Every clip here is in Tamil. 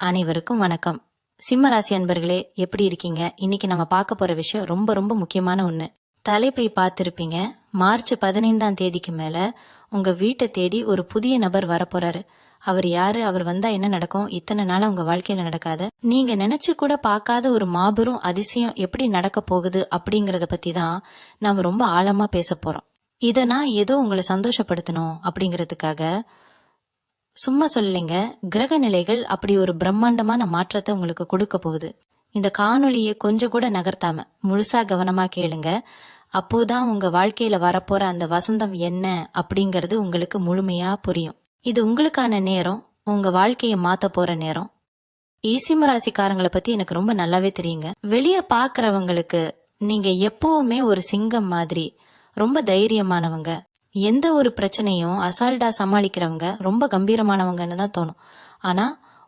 அனைவருக்கும் வணக்கம். சிம்ம ராசி அன்பர்களே, எப்படி இருக்கீங்க? இன்னைக்கு நம்ம பார்க்க போற விஷயம் ரொம்ப ரொம்ப முக்கியமான ஒண்ணு. தலைப்பை பார்த்திருப்பீங்க. மார்ச் 15ஆம் தேதிக்கு மேல உங்க வீட்டை தேடி ஒரு புதிய நபர் வரப்போறாரு. அவர் யாரு, அவர் வந்தா என்ன நடக்கும், இத்தனை நாளா உங்க வாழ்க்கையில நடக்காத, நீங்க நினைச்சு கூட பார்க்காத ஒரு மாபெரும் அதிசயம் எப்படி நடக்க போகுது அப்படிங்கறத பத்தி தான் நாம ரொம்ப ஆழமா பேச போறோம். இத நான் ஏதோ உங்களை சந்தோஷப்படுத்தணும் அப்படிங்கறதுக்காக சும்மா சொல்லலைங்க. கிரக நிலைகள் அப்படி ஒரு பிரம்மாண்டமான மாற்றத்தை உங்களுக்கு கொடுக்க போகுது. இந்த காணொளியை கொஞ்சம் கூட நகர்த்தாம முழுசா கவனமா கேளுங்க. அப்போதான் உங்க வாழ்க்கையில வரப்போற அந்த வசந்தம் என்ன அப்படிங்கறது உங்களுக்கு முழுமையா புரியும். இது உங்களுக்கான நேரம், உங்க வாழ்க்கையை மாத்த போற நேரம். ஈசிம்ம ராசிக்காரங்களை பத்தி எனக்கு ரொம்ப நல்லாவே தெரியுங்க. வெளிய பாக்குறவங்களுக்கு நீங்க எப்பவுமே ஒரு சிங்கம் மாதிரி ரொம்ப தைரியமானவங்க, எந்த ஒரு பிரச்சனையும் அசால்ட்டா சமாளிக்கிறவங்க, ரொம்ப கம்பீரமானவங்கன்னு தான் தோணும். ஆனா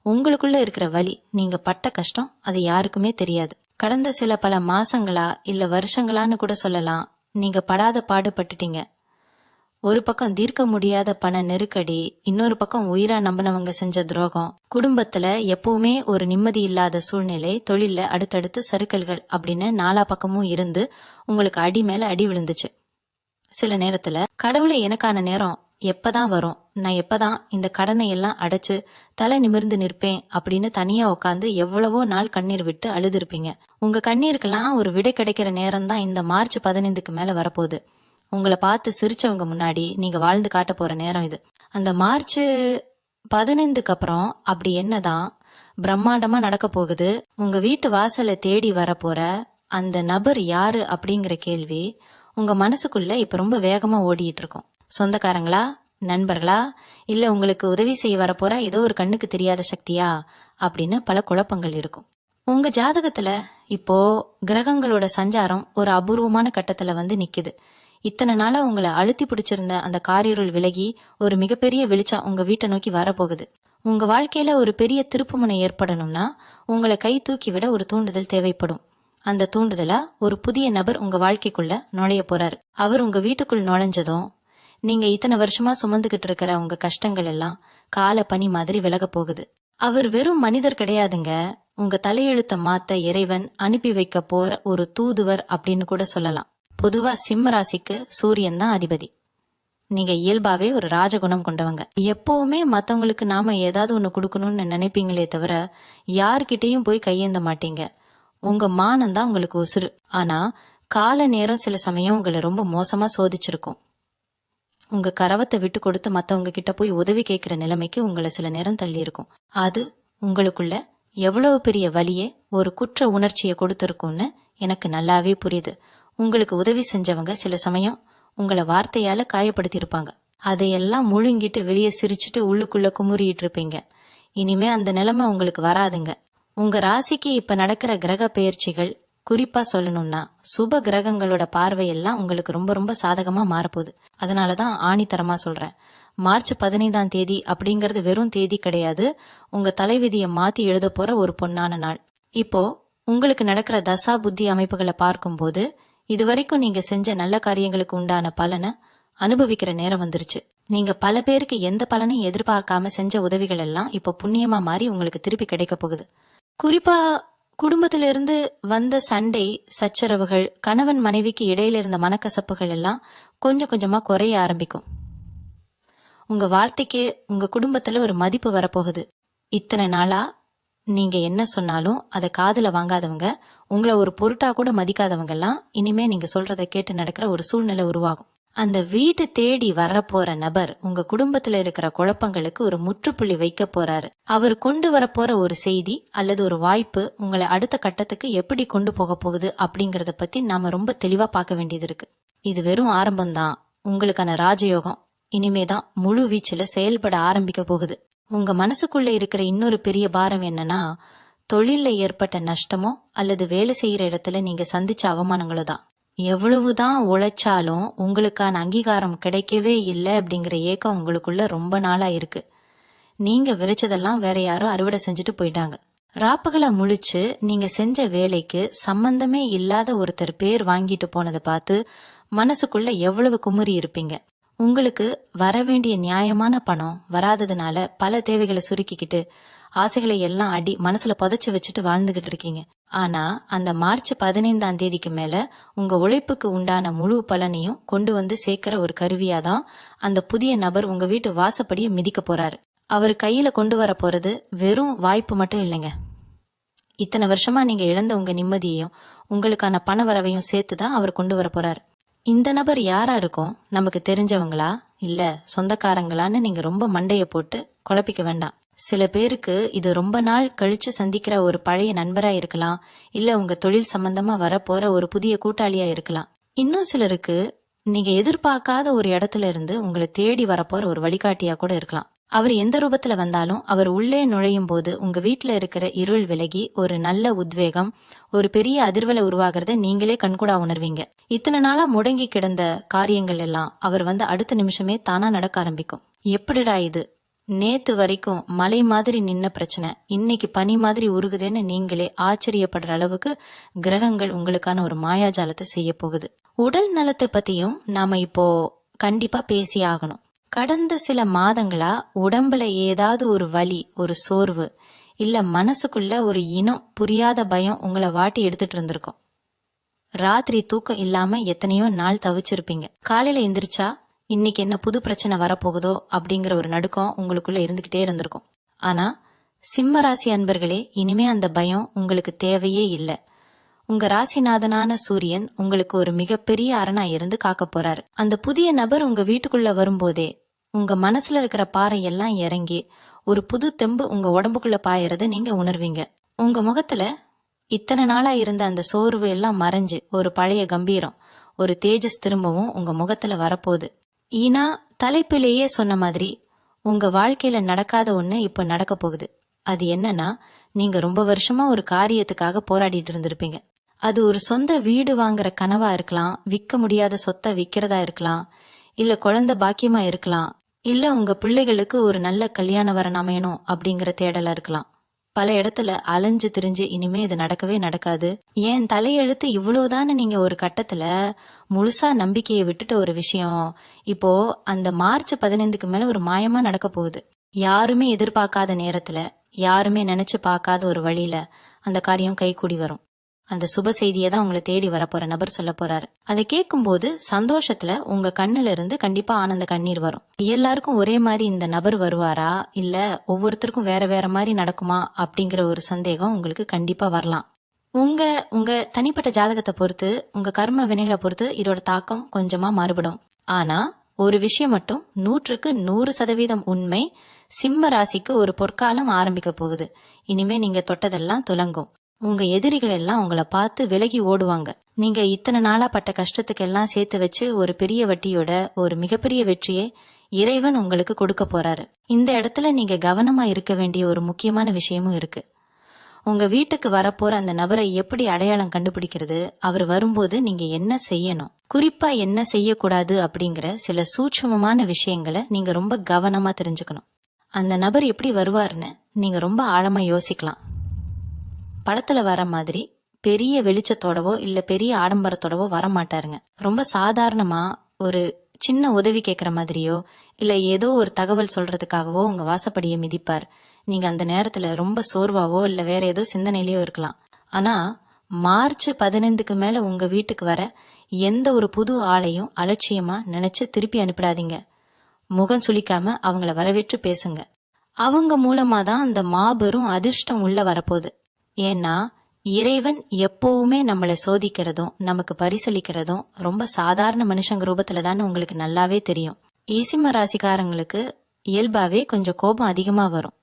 உங்களுக்குள்ள இருக்கிற வலி, நீங்க பட்ட கஷ்டம் அது யாருக்குமே தெரியாது. கடந்த பல மாசங்களா இல்ல வருஷங்களான்னு கூட சொல்லலாம், நீங்க படாத பாடுபட்டுட்டீங்க. ஒரு பக்கம் தீர்க்க முடியாத பண நெருக்கடி, இன்னொரு பக்கம் உயிரா நம்பினவங்க செஞ்ச துரோகம், குடும்பத்துல எப்பவுமே ஒரு நிம்மதி இல்லாத சூழ்நிலை, தொழில அடுத்தடுத்து சறுக்கல்கள் அப்படின்னு நாலா பக்கமும் இருந்து உங்களுக்கு அடி மேல அடி விழுந்துச்சு. சில நேரத்துல கடவுளை எனக்கான நேரம் எப்பதான் வரும், நான் எப்பதான் இந்த கடனை எல்லாம் அடைச்சு தலை நிமிர்ந்து நிற்பேன் அப்படின்னு தனியா உட்காந்து எவ்வளவோ நாள் கண்ணீர் விட்டு அழுதுருப்பீங்க. உங்க கண்ணீருக்கெல்லாம் ஒரு விடை கிடைக்கிற நேரம் தான் இந்த மார்ச் 15க்கு மேல வரப்போகுது. உங்களை பார்த்து சிரிச்சவங்க முன்னாடி நீங்க வாழ்ந்து காட்ட போற நேரம் இது. அந்த மார்ச் 15க்கு அப்புறம் அப்படி என்னதான் பிரம்மாண்டமா நடக்க போகுது, உங்க வீட்டு வாசலை தேடி வரப்போற அந்த நபர் யாரு அப்படிங்கிற கேள்வி உங்க மனசுக்குள்ள இப்ப ரொம்ப வேகமா ஓடிட்டு இருக்கும். சொந்தக்காரங்களா, நண்பர்களா, இல்ல உங்களுக்கு உதவி செய்ய வரப்போற ஏதோ ஒரு கண்ணுக்கு தெரியாத சக்தியா அப்படின்னு பல குழப்பங்கள் இருக்கும். உங்க ஜாதகத்துல இப்போ கிரகங்களோட சஞ்சாரம் ஒரு அபூர்வமான கட்டத்துல வந்து நிக்குது. இத்தனை நாளா உங்களை அழுத்தி பிடிச்சிருந்த அந்த காரிருள் விலகி ஒரு மிகப்பெரிய வெளிச்சம் உங்க வீட்டை நோக்கி வரப்போகுது. உங்க வாழ்க்கையில ஒரு பெரிய திருப்புமுனை ஏற்படணும்னா உங்களை கை தூக்கி விட ஒரு தூண்டுதல் தேவைப்படும். அந்த தூண்டுதலா ஒரு புதிய நபர் உங்க வாழ்க்கைக்குள்ள நுழைய போறாரு. அவர் உங்க வீட்டுக்குள் நுழைஞ்சதும் நீங்க இத்தனை வருஷமா சுமந்துகிட்டு இருக்கிற உங்க கஷ்டங்கள் எல்லாம் கால பனி மாதிரி விலக போகுது. அவர் வெறும் மனிதர் கிடையாதுங்க, உங்க தலையெழுத்த மாத்த இறைவன் அனுப்பி வைக்க போற ஒரு தூதுவர் அப்படின்னு கூட சொல்லலாம். பொதுவா சிம்ம ராசிக்கு சூரியன் தான் அதிபதி. நீங்க இயல்பாவே ஒரு ராஜகுணம் கொண்டவங்க. எப்பவுமே மத்தவங்களுக்கு நாம ஏதாவது ஒண்ணு கொடுக்கணும்னு நினைப்பீங்களே தவிர யார்கிட்டயும் போய் கையேந்த மாட்டீங்க. உங்க மானம் தான் உங்களுக்கு உசுறு. ஆனா கால நேரம் சில சமயம் உங்களை ரொம்ப மோசமா சோதிச்சிருக்கும். உங்க கரவத்தை விட்டு கொடுத்து மத்தவங்க கிட்ட போய் உதவி கேட்கிற நிலைமைக்கு உங்களை சில நேரம் தள்ளி இருக்கும். அது உங்களுக்குள்ள எவ்வளவு பெரிய வலியே, ஒரு குற்ற உணர்ச்சியை கொடுத்திருக்கும்னு எனக்கு நல்லாவே புரியுது. உங்களுக்கு உதவி செஞ்சவங்க சில சமயம் உங்களை வார்த்தையால காயப்படுத்தி இருப்பாங்க. அதையெல்லாம் முழுங்கிட்டு வெளியே சிரிச்சுட்டு உள்ளுக்குள்ள குமுறிட்டு இருப்பீங்க. இனிமே அந்த நிலைமை உங்களுக்கு வராதுங்க. உங்க ராசிக்கு இப்ப நடக்கிற கிரக பெயர்ச்சிகள், குறிப்பா சொல்லணும்னா சுப கிரகங்களோட பார்வையெல்லாம் உங்களுக்கு ரொம்ப ரொம்ப சாதகமா மாறப்போகுது. அதனாலதான் ஆணித்தரமா சொல்றேன், மார்ச் 15ஆம் தேதி அப்படிங்கறது வெறும் தேதி கிடையாது, உங்க தலைவிதியை மாத்தி எழுத போற ஒரு பொன்னான நாள். இப்போ உங்களுக்கு நடக்கிற தசா புத்தி அமைப்புகளை பார்க்கும்போது இதுவரைக்கும் நீங்க செஞ்ச நல்ல காரியங்களுக்கு உண்டான பலனை அனுபவிக்கிற நேரம் வந்துருச்சு. நீங்க பல பேருக்கு எந்த பலனையும் எதிர்பார்க்காம செஞ்ச உதவிகள் எல்லாம் இப்போ புண்ணியமா மாறி உங்களுக்கு திருப்பி கிடைக்க போகுது. குறிப்பா குடும்பத்திலிருந்து வந்த சண்டை சச்சரவுகள், கணவன் மனைவிக்கு இடையில இருந்த மனக்கசப்புகள் எல்லாம் கொஞ்சம் கொஞ்சமா குறைய ஆரம்பிக்கும். உங்க வார்த்தைக்கு உங்க குடும்பத்துல ஒரு மதிப்பு வரப்போகுது. இத்தனை நாளா நீங்க என்ன சொன்னாலும் அதை காதுல வாங்காதவங்க, உங்களை ஒரு பொருட்டா கூட மதிக்காதவங்க எல்லாம் இனிமே நீங்க சொல்றதை கேட்டு நடக்கிற ஒரு சூழ்நிலை உருவாகும். அந்த வீட்டை தேடி வரப்போற நபர் உங்க குடும்பத்துல இருக்கிற குழப்பங்களுக்கு ஒரு முற்றுப்புள்ளி வைக்க போறாரு. அவர் கொண்டு வரப்போற ஒரு செய்தி அல்லது ஒரு வாய்ப்பு உங்களை அடுத்த கட்டத்துக்கு எப்படி கொண்டு போக போகுது அப்படிங்கறத பத்தி நாம ரொம்ப தெளிவா பார்க்க வேண்டியது இருக்கு. இது வெறும் ஆரம்பம்தான். உங்களுக்கான ராஜயோகம் இனிமேதான் முழு வீச்சுல செயல்பட ஆரம்பிக்க போகுது. உங்க மனசுக்குள்ள இருக்கிற இன்னொரு பெரிய பாரம் என்னன்னா, தொழில ஏற்பட்ட நஷ்டமோ அல்லது வேலை செய்யற இடத்துல நீங்க சந்திச்ச அவமானங்களோ தான். எவ்வளவுதான் உழைச்சாலும் உங்களுக்கான அங்கீகாரம் கிடைக்கவே இல்லை அப்படிங்கிற ஏக்கம் உங்களுக்குள்ள ரொம்ப நாளா இருக்கு. நீங்க விரைச்சதெல்லாம் வேற யாரும் அறுவடை செஞ்சுட்டு போயிட்டாங்க. ராப்பகலா முழிச்சு நீங்க செஞ்ச வேலைக்கு சம்பந்தமே இல்லாத ஒருத்தர் பேர் வாங்கிட்டு போனதை பார்த்து மனசுக்குள்ள எவ்வளவு குமுறி இருப்பீங்க. உங்களுக்கு வர வேண்டிய நியாயமான பணம் வராததுனால பல தேவைகளை சுருக்கிக்கிட்டு ஆசைகளை எல்லாம் மனசுல புதைச்சு வச்சுட்டு வாழ்ந்துகிட்டு இருக்கீங்க. ஆனா அந்த மார்ச் 15ஆம் தேதிக்கு மேல உங்க உழைப்புக்கு உண்டான முழு பலனையும் கொண்டு வந்து சேர்க்கிற ஒரு கருவியாதான் அந்த புதிய நபர் உங்க வீட்டு வாசப்படியை மிதிக்க போறாரு. அவர் கையில கொண்டு வர போறது வெறும் வாய்ப்பு மட்டும் இல்லைங்க. இத்தனை வருஷமா நீங்க இழந்த உங்க நிம்மதியையும் உங்களுக்கான பண வரவையும் சேர்த்துதான் அவர் கொண்டு வர போறாரு. இந்த நபர் யாரா இருக்கும்? நமக்கு தெரிஞ்சவங்களா இல்ல சொந்தக்காரங்களான்னு நீங்க ரொம்ப மண்டைய போட்டு குழப்பிக்க வேண்டாம். சில பேருக்கு இது ரொம்ப நாள் கழிச்சு சந்திக்கிற ஒரு பழைய நண்பரா இருக்கலாம், இல்ல உங்க தொழில் சம்பந்தமா வரப்போற ஒரு புதிய கூட்டாளியா இருக்கலாம். இன்னும் சிலருக்கு நீங்க எதிர்பார்க்காத ஒரு இடத்துல இருந்து உங்களை தேடி வரப்போற ஒரு வழிகாட்டியா கூட இருக்கலாம். அவர் எந்த ரூபத்துல வந்தாலும் அவர் உள்ளே நுழையும் போது உங்க வீட்டுல இருக்கிற இருள் விலகி ஒரு நல்ல உத்வேகம், ஒரு பெரிய அதிர்வலை உருவாகிறத நீங்களே கண்கூடா உணர்வீங்க. இத்தனை நாளா முடங்கி கிடந்த காரியங்கள் எல்லாம் அவர் வந்து அடுத்த நிமிஷமே தானா நடக்க ஆரம்பிக்கும். எப்படிடா இது, நேத்து வரைக்கும் மலை மாதிரி நின்ன பிரச்சனை இன்னைக்கு பனி மாதிரி உருகுதேன்னு நீங்களே ஆச்சரியப்படுற அளவுக்கு கிரகங்கள் உங்களுக்கான ஒரு மாயாஜாலத்தை செய்ய போகுது. உடல் நலத்தை பத்தியும் நாம இப்போ கண்டிப்பா பேசி ஆகணும். கடந்த சில மாதங்களா உடம்புல ஏதாவது ஒரு வலி, ஒரு சோர்வு, இல்ல மனசுக்குள்ள ஒரு இனம் புரியாத பயம் உங்களை வாட்டி எடுத்துட்டு இருந்திருக்கும். ராத்திரி தூக்கம் இல்லாம எத்தனையோ நாள் தவிச்சிருப்பீங்க. காலையில எந்திரிச்சா இன்னைக்கு என்ன புது பிரச்சனை வரப்போகுதோ அப்படிங்கிற ஒரு நடுக்கம் உங்களுக்குள்ள இருந்துகிட்டே இருந்திருக்கும். ஆனா சிம்ம ராசி அன்பர்களே, இனிமே அந்த பயம் உங்களுக்கு தேவையே இல்லை. உங்க ராசிநாதனான சூரியன் உங்களுக்கு ஒரு மிகப்பெரிய அரணா இருந்து காக்க போறாரு. அந்த புதிய நபர் உங்க வீட்டுக்குள்ள வரும்போதே உங்க மனசுல இருக்கிற பாறை எல்லாம் இறங்கி ஒரு புது தெம்பு உங்க உடம்புக்குள்ள பாயறத நீங்க உணர்வீங்க. உங்க முகத்துல இத்தனை நாளா இருந்த அந்த சோர்வு எல்லாம் மறைஞ்சு ஒரு பழைய கம்பீரம், ஒரு தேஜஸ் திரும்பவும் உங்க முகத்துல வரப்போகுது. ஈனா தலைப்பிலேயே சொன்ன மாதிரி உங்க வாழ்க்கையில நடக்காத ஒண்ணு இப்ப நடக்க போகுது. அது என்னன்னா, நீங்க ரொம்ப வருஷமா ஒரு காரியத்துக்காக போராடிட்டு இருந்திருப்பீங்க. அது ஒரு சொந்த வீடு வாங்குற கனவா இருக்கலாம், விற்க முடியாத சொத்தை விக்கிறதா இருக்கலாம், இல்ல குழந்தை பாக்கியமா இருக்கலாம், இல்ல உங்க பிள்ளைகளுக்கு ஒரு நல்ல கல்யாண வரன் அமையணும் அப்படிங்கிற தேடலா இருக்கலாம். பல இடத்துல அலைஞ்சு திரிஞ்சு இனிமே இது நடக்கவே நடக்காது, ஏன் தலையெழுத்து இவ்வளவுதான்னு நீங்க ஒரு கட்டத்துல முழுசா நம்பிக்கையை விட்டுட்ட ஒரு விஷயம் இப்போ அந்த மார்ச் 15க்கு மேல ஒரு மாயமா நடக்க போகுது. யாருமே எதிர்பார்க்காத நேரத்துல, யாருமே நினைச்சு பார்க்காத ஒரு வழியில அந்த காரியம் கைகூடி வரும். அந்த சுப செய்தியை தான் உங்களை தேடி வரப்போற நபர் சொல்ல போறாரு. அதை கேட்கும் போது சந்தோஷத்துல உங்க கண்ணுல இருந்து கண்டிப்பா ஆனந்த கண்ணீர் வரும். எல்லாருக்கும் ஒரே மாதிரி இந்த நபர் வருவாரா, இல்ல ஒவ்வொருத்தருக்கும் வேற வேற மாதிரி நடக்குமா அப்படிங்கிற ஒரு சந்தேகம் உங்களுக்கு கண்டிப்பா வரலாம். உங்க தனிப்பட்ட ஜாதகத்தை பொறுத்து, உங்க கர்ம வினைகளை பொறுத்து இதோட தாக்கம் கொஞ்சமா மாறுபடும். ஆனா ஒரு விஷயம் மட்டும் 100க்கு 100% உண்மை, சிம்ம ராசிக்கு ஒரு பொற்காலம் ஆரம்பிக்க போகுது. இனிமே நீங்க தொட்டதெல்லாம் துலங்கும். உங்க எதிரிகள் எல்லாம் உங்களை பார்த்து விலகி ஓடுவாங்க. நீங்க இத்தனை நாளா பட்ட கஷ்டத்துக்கெல்லாம் சேர்த்து வச்சு ஒரு பெரிய வட்டியோட ஒரு மிகப்பெரிய வெற்றியை இறைவன் உங்களுக்கு கொடுக்க போறாரு. இந்த இடத்துல நீங்க கவனமா இருக்க வேண்டிய ஒரு முக்கியமான விஷயமும் இருக்கு. உங்க வீட்டுக்கு வரப்போற அந்த நபரை எப்படி அடையாளம் கண்டுபிடிக்கிறது, அவர் வரும்போது நீங்க என்ன செய்யணும், குறிப்பா என்ன செய்யக்கூடாது அப்படிங்கிற சில சூட்சுமமான விஷயங்களை நீங்க ரொம்ப கவனமா தெரிஞ்சுக்கணும். அந்த நபர் எப்படி வருவாருன்னு நீங்க ரொம்ப ஆழமா யோசிக்கலாம். படத்துல வர மாதிரி பெரிய வெளிச்சத்தோடவோ இல்ல பெரிய ஆடம்பரத்தோடவோ வரமாட்டாருங்க. ரொம்ப சாதாரணமா ஒரு சின்ன உதவி கேட்கற மாதிரியோ இல்ல ஏதோ ஒரு தகவல் சொல்றதுக்காகவோ உங்க வாசப்படியை மிதிப்பார். நீங்க அந்த நேரத்துல ரொம்ப சோர்வாவோ இல்ல வேற ஏதோ சிந்தனையிலயோ இருக்கலாம். ஆனா மார்ச் 15க்கு மேல உங்க வீட்டுக்கு வர எந்த ஒரு புது ஆளையும் அலட்சியமா நினைச்சு திருப்பி அனுப்பிடாதீங்க. முகம் சுளிக்காம அவங்கள வரவேற்று பேசுங்க. அவங்க மூலமா தான் அந்த மாபெரும் அதிர்ஷ்டம் உள்ள வரப்போகுது. ஏன்னா இறைவன் எப்பவுமே நம்மளை சோதிக்கிறதும் நமக்கு பரிசளிக்கிறதும் ரொம்ப சாதாரண மனுஷங்க ரூபத்துல தான் உங்களுக்கு நல்லாவே தெரியும். ஈசிம்ம ராசிக்காரங்களுக்கு இயல்பாவே கொஞ்சம் கோபம் அதிகமா வரும்.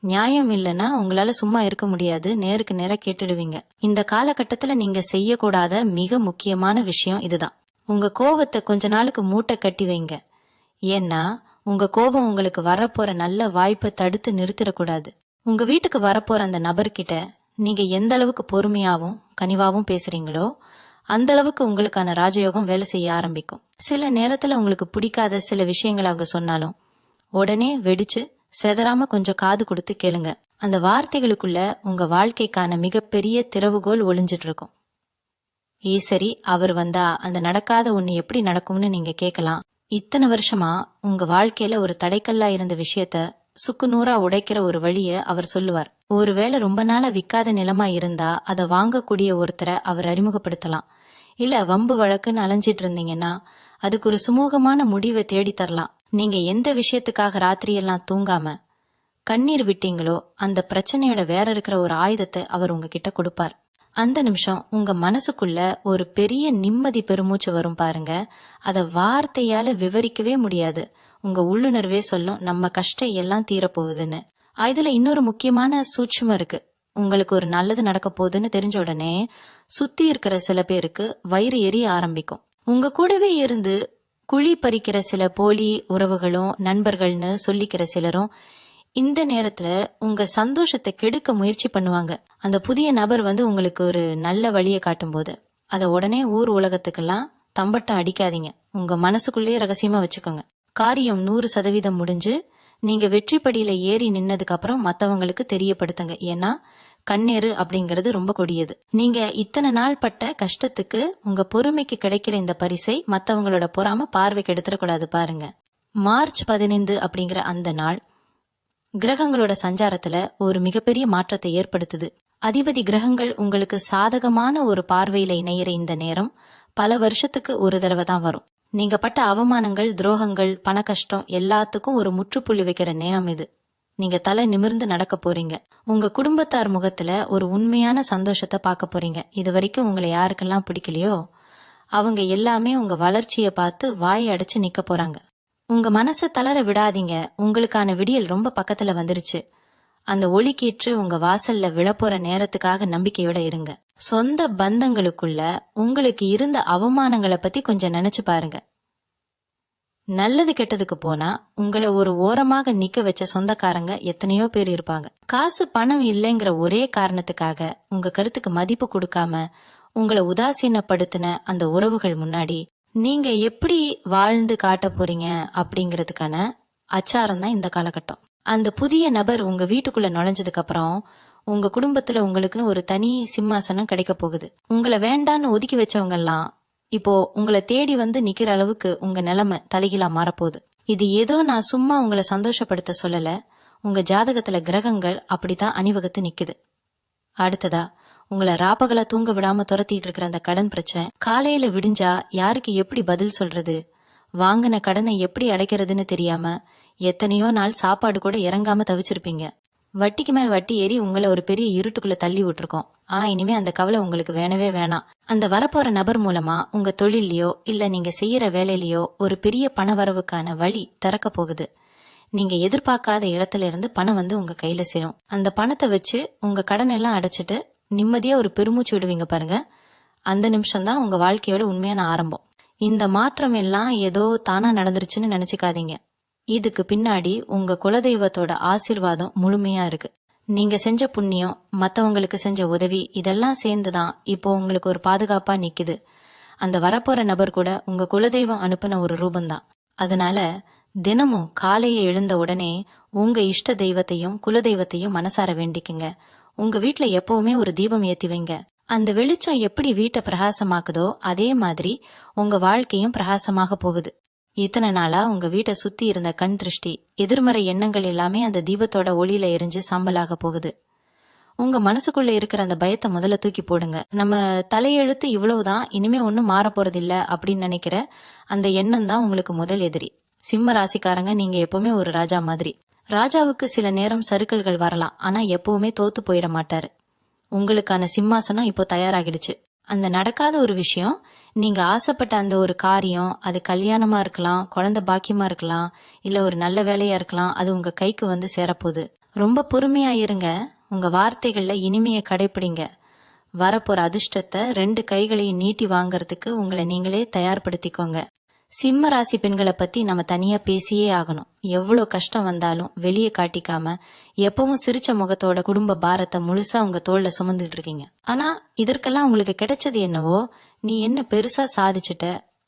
நியாயம் இல்லைன்னா உங்களால சும்மா இருக்க முடியாது, நேருக்கு நேர கேட்டுடுவீங்க. இந்த காலகட்டத்துல நீங்க செய்யக்கூடாத மிக முக்கியமான விஷயம் இதுதான். உங்க கோபத்தை கொஞ்ச நாளுக்கு மூட்டை கட்டி வைங்க. ஏன்னா உங்க கோபம் உங்களுக்கு வரப்போற நல்ல வாய்ப்பை தடுத்து நிறுத்திடக்கூடாது. உங்க வீட்டுக்கு வரப்போற அந்த நபர்கிட்ட நீங்க எந்த அளவுக்கு பொறுமையாவும் கனிவாவும் பேசுறீங்களோ அந்த அளவுக்கு உங்களுக்கான ராஜயோகம் வேலை செய்ய ஆரம்பிக்கும். சில நேரத்துல உங்களுக்கு பிடிக்காத சில விஷயங்களை அவங்க சொன்னாலும் உடனே வெடிச்சு செதறாம கொஞ்சம் காது கொடுத்து கேளுங்க. அந்த வார்த்தைகளுக்குள்ள உங்க வாழ்க்கைக்கான மிகப்பெரிய திறவுகோல் ஒளிஞ்சிட்டு இருக்கும். ஈசரி அவர் வந்தா அந்த நடக்காத ஒண்ணு எப்படி நடக்கும்னு நீங்க கேட்கலாம். இத்தனை வருஷமா உங்க வாழ்க்கையில ஒரு தடைக்கல்லா இருந்த விஷயத்த சுக்குநூறா உடைக்கிற ஒரு வழிய அவர் சொல்லுவார். ஒருவேளை ரொம்ப நாளா விக்காத நிலமா இருந்தா அதை வாங்கக்கூடிய ஒருத்தரை அவர் அறிமுகப்படுத்தலாம். இல்ல வம்பு வழக்குன்னு அலைஞ்சிட்டு இருந்தீங்கன்னா அதுக்கு ஒரு சுமூகமான முடிவை தேடி தரலாம். நீங்க எந்த விஷயத்துக்காக ராத்திரியெல்லாம் தூங்காம கண்ணீர் விட்டீங்களோ அந்த பிரச்சனையோட வேற இருக்கிற ஒரு ஆயுதத்தை அவர் உங்ககிட்ட கொடுப்பார். அந்த நிமிஷம் உங்க மனசுக்குள்ள ஒரு பெரிய நிம்மதி பெருமூச்சு வரும் பாருங்க. அத வார்த்தையால விவரிக்கவே முடியாது. உங்க உள்ளுணர்வே சொல்லும் நம்ம கஷ்டம் எல்லாம் தீரப்போகுதுன்னு. இதுல இன்னொரு முக்கியமான சூட்சுமம் இருக்கு. உங்களுக்கு ஒரு நல்லது நடக்க போகுதுன்னு தெரிஞ்ச உடனே சுத்தி இருக்கிற சில பேருக்கு வயிறு எரிய ஆரம்பிக்கும். உங்க கூடவே இருந்து குழி பறிக்கிற சில போலி உறவுகளும் நண்பர்கள்னு சொல்லிக்கிற சிலரும் இந்த நேரத்துல உங்க சந்தோஷத்தை கெடுக்க முயற்சி பண்ணுவாங்க. அந்த புதிய நபர் உங்களுக்கு ஒரு நல்ல வழியை காட்டும் போது அத உடனே ஊர் உலகத்துக்கெல்லாம் தம்பட்டம் அடிக்காதீங்க. உங்க மனசுக்குள்ளேயே ரகசியமா வச்சுக்கோங்க. காரியம் 100% முடிஞ்சு நீங்க வெற்றி படியில ஏறி நின்னதுக்கு அப்புறம் மத்தவங்களுக்கு தெரியப்படுத்துங்க. ஏன்னா கண்ணீரு அப்படிங்கறது ரொம்ப கொடியது. நீங்க இத்தனை நாள் பட்ட கஷ்டத்துக்கு உங்க பொறுமைக்கு கிடைக்கிற இந்த பரிசை மத்தவங்களோட பொறாம பார்வைக்கு எடுத்துடக்கூடாது பாருங்க. மார்ச் 15 அப்படிங்கிற அந்த நாள் கிரகங்களோட சஞ்சாரத்துல ஒரு மிகப்பெரிய மாற்றத்தை ஏற்படுத்துது. அதிபதி கிரகங்கள் உங்களுக்கு சாதகமான ஒரு பார்வையில இணையிற இந்த நேரம் பல வருஷத்துக்கு ஒரு தடவை தான் வரும். நீங்க பட்ட அவமானங்கள், துரோகங்கள், பண கஷ்டம் எல்லாத்துக்கும் ஒரு முற்றுப்புள்ளி வைக்கிற நேரம் இது. நீங்க தலை நிமிர்ந்து நடக்க போறீங்க. உங்க குடும்பத்தார் முகத்துல ஒரு உண்மையான சந்தோஷத்தை பார்க்க போறீங்க. இது வரைக்கும் உங்களை யாருக்கெல்லாம் பிடிக்கலையோ அவங்க எல்லாமே உங்க வளர்ச்சியை பார்த்து வாயை அடைச்சு நிக்க போறாங்க. உங்க மனசை தளர விடாதீங்க. உங்களுக்கான விடியல் ரொம்ப பக்கத்துல வந்துருச்சு. அந்த ஒளி கீற்று உங்க வாசல்ல விழப்போற நேரத்துக்காக நம்பிக்கையோட இருங்க. சொந்த பந்தங்களுக்குள்ள உங்களுக்கு இருந்த அவமானங்களை பத்தி கொஞ்சம் நினைச்சு பாருங்க. நல்லது கெட்டதுக்கு போனா உங்களை ஒரு ஓரமாக நிக்க வச்ச சொந்தக்காரங்க எத்தனையோ பேர் இருப்பாங்க. காசு பணம் இல்லைங்கிற ஒரே காரணத்துக்காக உங்க கருத்துக்கு மதிப்பு கொடுக்காம உங்களை உதாசீனப்படுத்தின அந்த உறவுகள் முன்னாடி நீங்க எப்படி வாழ்ந்து காட்ட போறீங்க அப்படிங்கறதுக்கான அச்சாரம் தான் இந்த காலகட்டம். அந்த புதிய நபர் உங்க வீட்டுக்குள்ள நுழைஞ்சதுக்கு அப்புறம் உங்க குடும்பத்துல உங்களுக்குன்னு ஒரு தனி சிம்மாசனம் கிடைக்க போகுது. உங்களை வேண்டான்னு ஒதுக்கி வச்சவங்க எல்லாம் இப்போ உங்களை தேடி வந்து நிக்கிற அளவுக்கு உங்க நிலைமை தலைகீழா மாறப்போகுது. இது ஏதோ நான் சும்மா உங்களை சந்தோஷப்படுத்த சொல்லல. உங்க ஜாதகத்துல கிரகங்கள் அப்படித்தான் அணிவகுத்து நிக்குது. அடுத்ததா உங்களை ராப்பகலா தூங்க விடாம துரத்திட்டு இருக்கிற அந்த கடன் பிரச்சனை, காலையில விடிஞ்சா யாருக்கு எப்படி பதில் சொல்றது, வாங்கின கடனை எப்படி அடைக்கிறதுன்னு தெரியாம எத்தனையோ நாள் சாப்பாடு கூட இறங்காம தவிச்சிருப்பீங்க. வட்டிக்கு மேல் வட்டி ஏறி உங்களை ஒரு பெரிய இருட்டுக்குள்ள தள்ளி விட்டுருக்கோம். ஆனா இனிமே அந்த கவலை உங்களுக்கு வேணவே வேணாம். அந்த வரப்போற நபர் மூலமா உங்க தொழிலையோ இல்ல நீங்க செய்யற வேலையிலயோ ஒரு பெரிய பண வரவுக்கான வழி திறக்க போகுது. நீங்க எதிர்பார்க்காத இடத்துல இருந்து பணம் உங்க கையில சேரும். அந்த பணத்தை வச்சு உங்க கடன் எல்லாம் அடைச்சிட்டு நிம்மதியா ஒரு பெருமூச்சு விடுவீங்க பாருங்க. அந்த நிமிஷம் தான் உங்க வாழ்க்கையோட உண்மையான ஆரம்பம். இந்த மாற்றம் எல்லாம் ஏதோ தானா நடந்துருச்சுன்னு நினைச்சுக்காதீங்க. இதுக்கு பின்னாடி உங்க குலதெய்வத்தோட ஆசீர்வாதம் முழுமையா இருக்கு. நீங்க செஞ்ச புண்ணியம், மத்தவங்களுக்கு செஞ்ச உதவி, இதெல்லாம் சேர்ந்துதான் இப்போ உங்களுக்கு ஒரு பாதுகாப்பா நிக்குது. அந்த வரப்போற நபர் கூட உங்க குலதெய்வம் அனுப்பின ஒரு ரூபந்தான். அதனால தினமும் காலையை எழுந்த உடனே உங்க இஷ்ட தெய்வத்தையும் குலதெய்வத்தையும் மனசார வேண்டிக்குங்க. உங்க வீட்டுல எப்பவுமே ஒரு தீபம் ஏத்தி வைங்க. அந்த வெளிச்சம் எப்படி வீட்டை பிரகாசமாக்குதோ அதே மாதிரி உங்க வாழ்க்கையும் பிரகாசமாக போகுது. இத்தனை நாளா உங்க வீட்டை சுத்தி இருந்த கண் திருஷ்டி, எதிர்மறை எண்ணங்கள் எல்லாமே அந்த தீபத்தோட ஒளியில எரிஞ்சு சாம்பலாக போகுது. உங்க மனசுக்குள்ள இருக்கிற அந்த பயத்தை முதல்ல தூக்கி போடுங்க. நம்ம தலையெழுத்து இவ்வளவுதான், இனிமே ஒன்னும் மாற போறது இல்ல அப்படின்னு நினைக்கிற அந்த எண்ணம் தான் உங்களுக்கு முதல் எதிரி. சிம்ம ராசிக்காரங்க, நீங்க எப்பவுமே ஒரு ராஜா மாதிரி. ராஜாவுக்கு சில நேரம் சறுக்கல்கள் வரலாம், ஆனா எப்பவுமே தோத்து போயிட மாட்டாரு. உங்களுக்கான சிம்மாசனம் இப்போ தயாராகிடுச்சு. அந்த நடக்காத ஒரு விஷயம், நீங்க ஆசைப்பட்ட அந்த ஒரு காரியம், அது கல்யாணமா இருக்கலாம், குழந்தை பாக்கியமா இருக்கலாம், இல்ல ஒரு நல்ல வேலையா இருக்கலாம், அது உங்க கைக்கு சேரப்போகுது. ரொம்ப பொறுமையா இருங்க. உங்க வார்த்தைகள்ல இனிமையை கடைபிடிங்க. வரப்போற அதிர்ஷ்டத்தை 2 கைகளையும் நீட்டி வாங்கறதுக்கு உங்களை நீங்களே தயார்படுத்திக்கோங்க. சிம்ம ராசி பெண்களை பத்தி நம்ம தனியா பேசியே ஆகணும். எவ்வளவு கஷ்டம் வந்தாலும் வெளியே காட்டிக்காம எப்பவும் சிரிச்ச முகத்தோட குடும்ப பாரத்தை முழுசா உங்க தோல்ல சுமந்துட்டு இருக்கீங்க. ஆனா இதற்கெல்லாம் உங்களுக்கு கிடைச்சது என்னவோ, நீ என்ன பெருசா சாதிச்சுட்ட,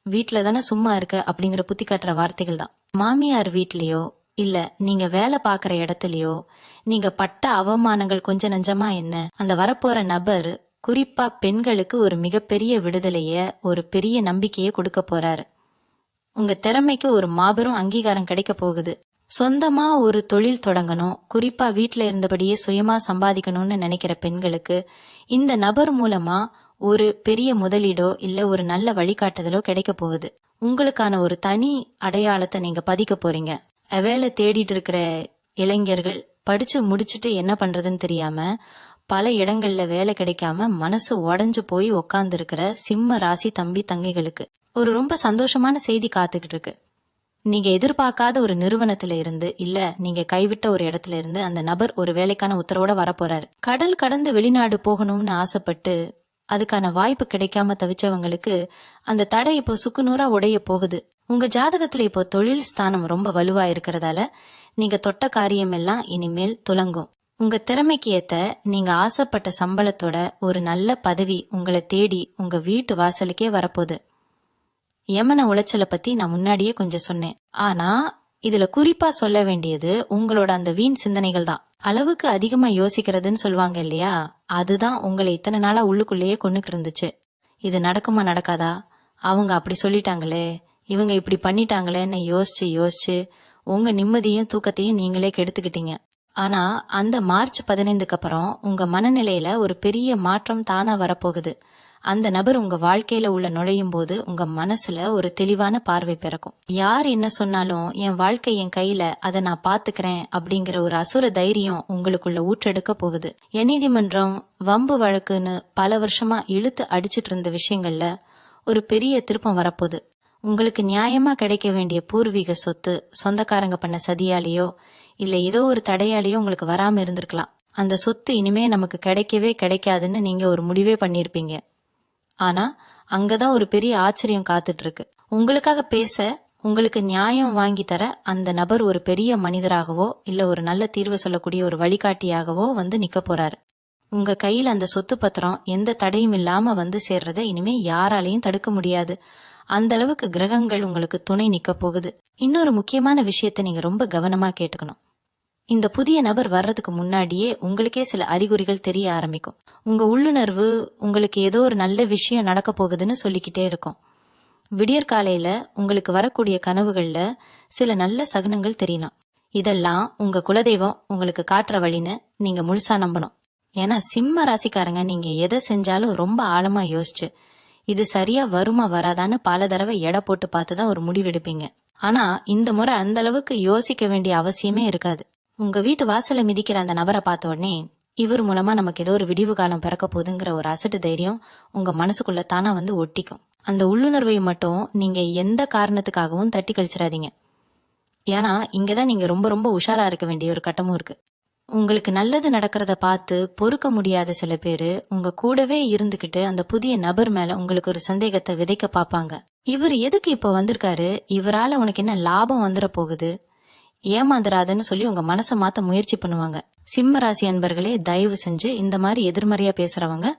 வீட்டுல தானே சும்மா இருக்க அப்படிங்கிற புத்தி காட்டுற வார்த்தைகள் தான். மாமியார் வீட்லயோ இல்ல நீங்க வேலை பாக்குற இடத்துலயோ நீங்க பட்ட அவமானங்கள் கொஞ்சம் நஞ்சமா என்ன, அந்த வரப்போற நபர் குறிப்பா பெண்களுக்கு ஒரு மிகப்பெரிய விடுதலைய, ஒரு பெரிய நம்பிக்கையை கொடுக்க போறாரு. உங்க திறமைக்கு ஒரு மாபெரும் அங்கீகாரம் கிடைக்க போகுது. சொந்தமா ஒரு தொழில் தொடங்கணும், குறிப்பா வீட்ல இருந்தபடியே சுயமா சம்பாதிக்கணும்னு நினைக்கிற பெண்களுக்கு இந்த நபர் மூலமா ஒரு பெரிய முதலீடோ இல்ல ஒரு நல்ல வழிகாட்டுதலோ கிடைக்க போகுது. உங்களுக்கான ஒரு தனி அடையாளத்தை நீங்க பதிக்க போறீங்க. வேலை தேடிட்டு இருக்கிற இளைஞர்கள் படிச்சு முடிச்சுட்டு என்ன பண்றதுன்னு தெரியாம பல இடங்கள்ல வேலை கிடைக்காம மனசு உடைஞ்சு போய் உக்காந்து இருக்கிற சிம்ம ராசி தம்பி தங்கைகளுக்கு ஒரு ரொம்ப சந்தோஷமான செய்தி காத்துக்கிட்டு இருக்கு. நீங்க எதிர்பார்க்காத ஒரு நிறுவனத்துல இருந்து இல்ல நீங்க கைவிட்ட ஒரு இடத்துல இருந்து அந்த நபர் ஒரு வேலைக்கான உத்தரவோட வரப்போறாரு. கடல் கடந்து வெளிநாடு போகணும்னு ஆசைப்பட்டு அதுக்கான வாய்ப்பு கிடைக்காம தவிச்சவங்களுக்கு அந்த தடை இப்போ சுக்குநூறா உடைய போகுது. உங்க ஜாதகத்துல இப்போ தொழில் ஸ்தானம் ரொம்ப வலுவா இருக்கிறதால நீங்க தொட்ட காரியம் எல்லாம் இனிமேல் துலங்கும். உங்க திறமைக்கு ஏத்த நீங்க ஆசைப்பட்ட சம்பளத்தோட ஒரு நல்ல பதவி உங்களை தேடி உங்க வீட்டு வாசலுக்கே வரப்போகுது. யமன உளைச்சலை பத்தி நான் முன்னாடியே கொஞ்சம் சொன்னேன். ஆனா இதுல குறிப்பா சொல்ல வேண்டியது உங்களோட அந்த வீண் சிந்தனைகள் தான். அளவுக்கு அதிகமா யோசிக்கிறதுன்னு சொல்லுவாங்க இல்லையா, அதுதான் உங்களை இத்தனை நாளா உள்ளுக்குள்ளேயே கொண்டுட்டு இருந்துச்சு. இது நடக்குமா நடக்காதா, அவங்க அப்படி சொல்லிட்டாங்களே, இவங்க இப்படி பண்ணிட்டாங்களேன்னு யோசிச்சு யோசிச்சு உங்க நிம்மதியும் தூக்கத்தையும் நீங்களே கெடுத்துக்கிட்டீங்க. ஆனா அந்த மார்ச் 15க்கு அப்புறம் உங்க மனநிலையில ஒரு பெரிய மாற்றம் தானா வரப்போகுது. அந்த நபர் உங்க வாழ்க்கையில உள்ள நுழையும் போது உங்க மனசுல ஒரு தெளிவான பார்வை பிறக்கும். யார் என்ன சொன்னாலும் என் வாழ்க்கை என் கையில, அதை நான் பாத்துக்கிறேன் அப்படிங்கிற ஒரு அசுர தைரியம் உங்களுக்குள்ள ஊற்றெடுக்க போகுது. நீதிமன்றம் வம்பு வழக்குன்னு பல வருஷமா இழுத்து அடிச்சிட்டு இருந்த விஷயங்கள்ல ஒரு பெரிய திருப்பம் வரப்போகுது. உங்களுக்கு நியாயமா கிடைக்க வேண்டிய பூர்வீக சொத்து சொந்தக்காரங்க பண்ண சதியாலேயோ இல்ல ஏதோ ஒரு தடையாலேயோ உங்களுக்கு வராம இருந்திருக்கலாம். அந்த சொத்து இனிமே நமக்கு கிடைக்கவே கிடைக்காதுன்னு நீங்க ஒரு முடிவே பண்ணிருப்பீங்க. ஆனா அங்கதான் ஒரு பெரிய ஆச்சரியம் காத்துட்டு இருக்கு. உங்களுக்காக பேச, உங்களுக்கு நியாயம் வாங்கி தர அந்த நபர் ஒரு பெரிய மனிதராகவோ இல்ல ஒரு நல்ல தீர்வு சொல்லக்கூடிய ஒரு வழிகாட்டியாகவோ வந்து நிக்க போறாரு. உங்க கையில அந்த சொத்து பத்திரம் எந்த தடையும் இல்லாம வந்து சேர்றத இனிமே யாராலையும் தடுக்க முடியாது. அந்த அளவுக்கு கிரகங்கள் உங்களுக்கு துணை நிக்க போகுது. இன்னொரு முக்கியமான விஷயத்த நீங்க ரொம்ப கவனமா கேட்டுக்கணும். இந்த புதிய நபர் வர்றதுக்கு முன்னாடியே உங்களுக்கே சில அறிகுறிகள் தெரிய ஆரம்பிக்கும். உங்க உள்ளுணர்வு உங்களுக்கு ஏதோ ஒரு நல்ல விஷயம் நடக்க போகுதுன்னு சொல்லிக்கிட்டே இருக்கும். விடியற்காலையில உங்களுக்கு வரக்கூடிய கனவுகள்ல சில நல்ல சகுனங்கள் தெரியலாம். இதெல்லாம் உங்க குலதெய்வம் உங்களுக்கு காட்டுற வழின்னு நீங்க முழுசா நம்பணும். ஏன்னா சிம்ம ராசிக்காரங்க நீங்க எதை செஞ்சாலும் ரொம்ப ஆழமா யோசிச்சு இது சரியா வருமா வராதான்னு பல தடவை எடை போட்டு பார்த்துதான் ஒரு முடிவெடுப்பீங்க. ஆனா இந்த முறை அந்த அளவுக்கு யோசிக்க வேண்டிய அவசியமே இருக்காது. உங்க வீட்டு வாசல மிதிக்கிற அந்த நபரை பார்த்த உடனே இவர் மூலமா நமக்கு ஏதோ ஒரு விடிவு காலம் பிறக்க போகுதுங்கிற ஒரு அசட்டு தைரியம் உங்க மனசுக்குள்ள தானா வந்து ஒட்டிக்கும். அந்த உள்ளுணர்வை மட்டும் நீங்க எந்த காரணத்துக்காகவும் தட்டி கழிச்சிடாதீங்க. ஏன்னா இங்கதான் நீங்க ரொம்ப ரொம்ப உஷாரா இருக்க வேண்டிய ஒரு கட்டமும் இருக்கு. உங்களுக்கு நல்லது நடக்கிறத பார்த்து பொறுக்க முடியாத சில பேரு உங்க கூடவே இருந்துகிட்டு அந்த புதிய நபர் மேல உங்களுக்கு ஒரு சந்தேகத்தை விதைக்க பாப்பாங்க. இவர் எதுக்கு இப்ப வந்திருக்காரு, இவரால உனக்கு என்ன லாபம் வந்துட போகுது, ஏமாந்துராதுன்னு சொல்லி உங்க மனசை மாத்த முயற்சி பண்ணுவாங்க. சிம்ம ராசி அன்பர்களே, தயவு செஞ்சு இந்த மாதிரி எதிர்மறையா பேசுறவங்க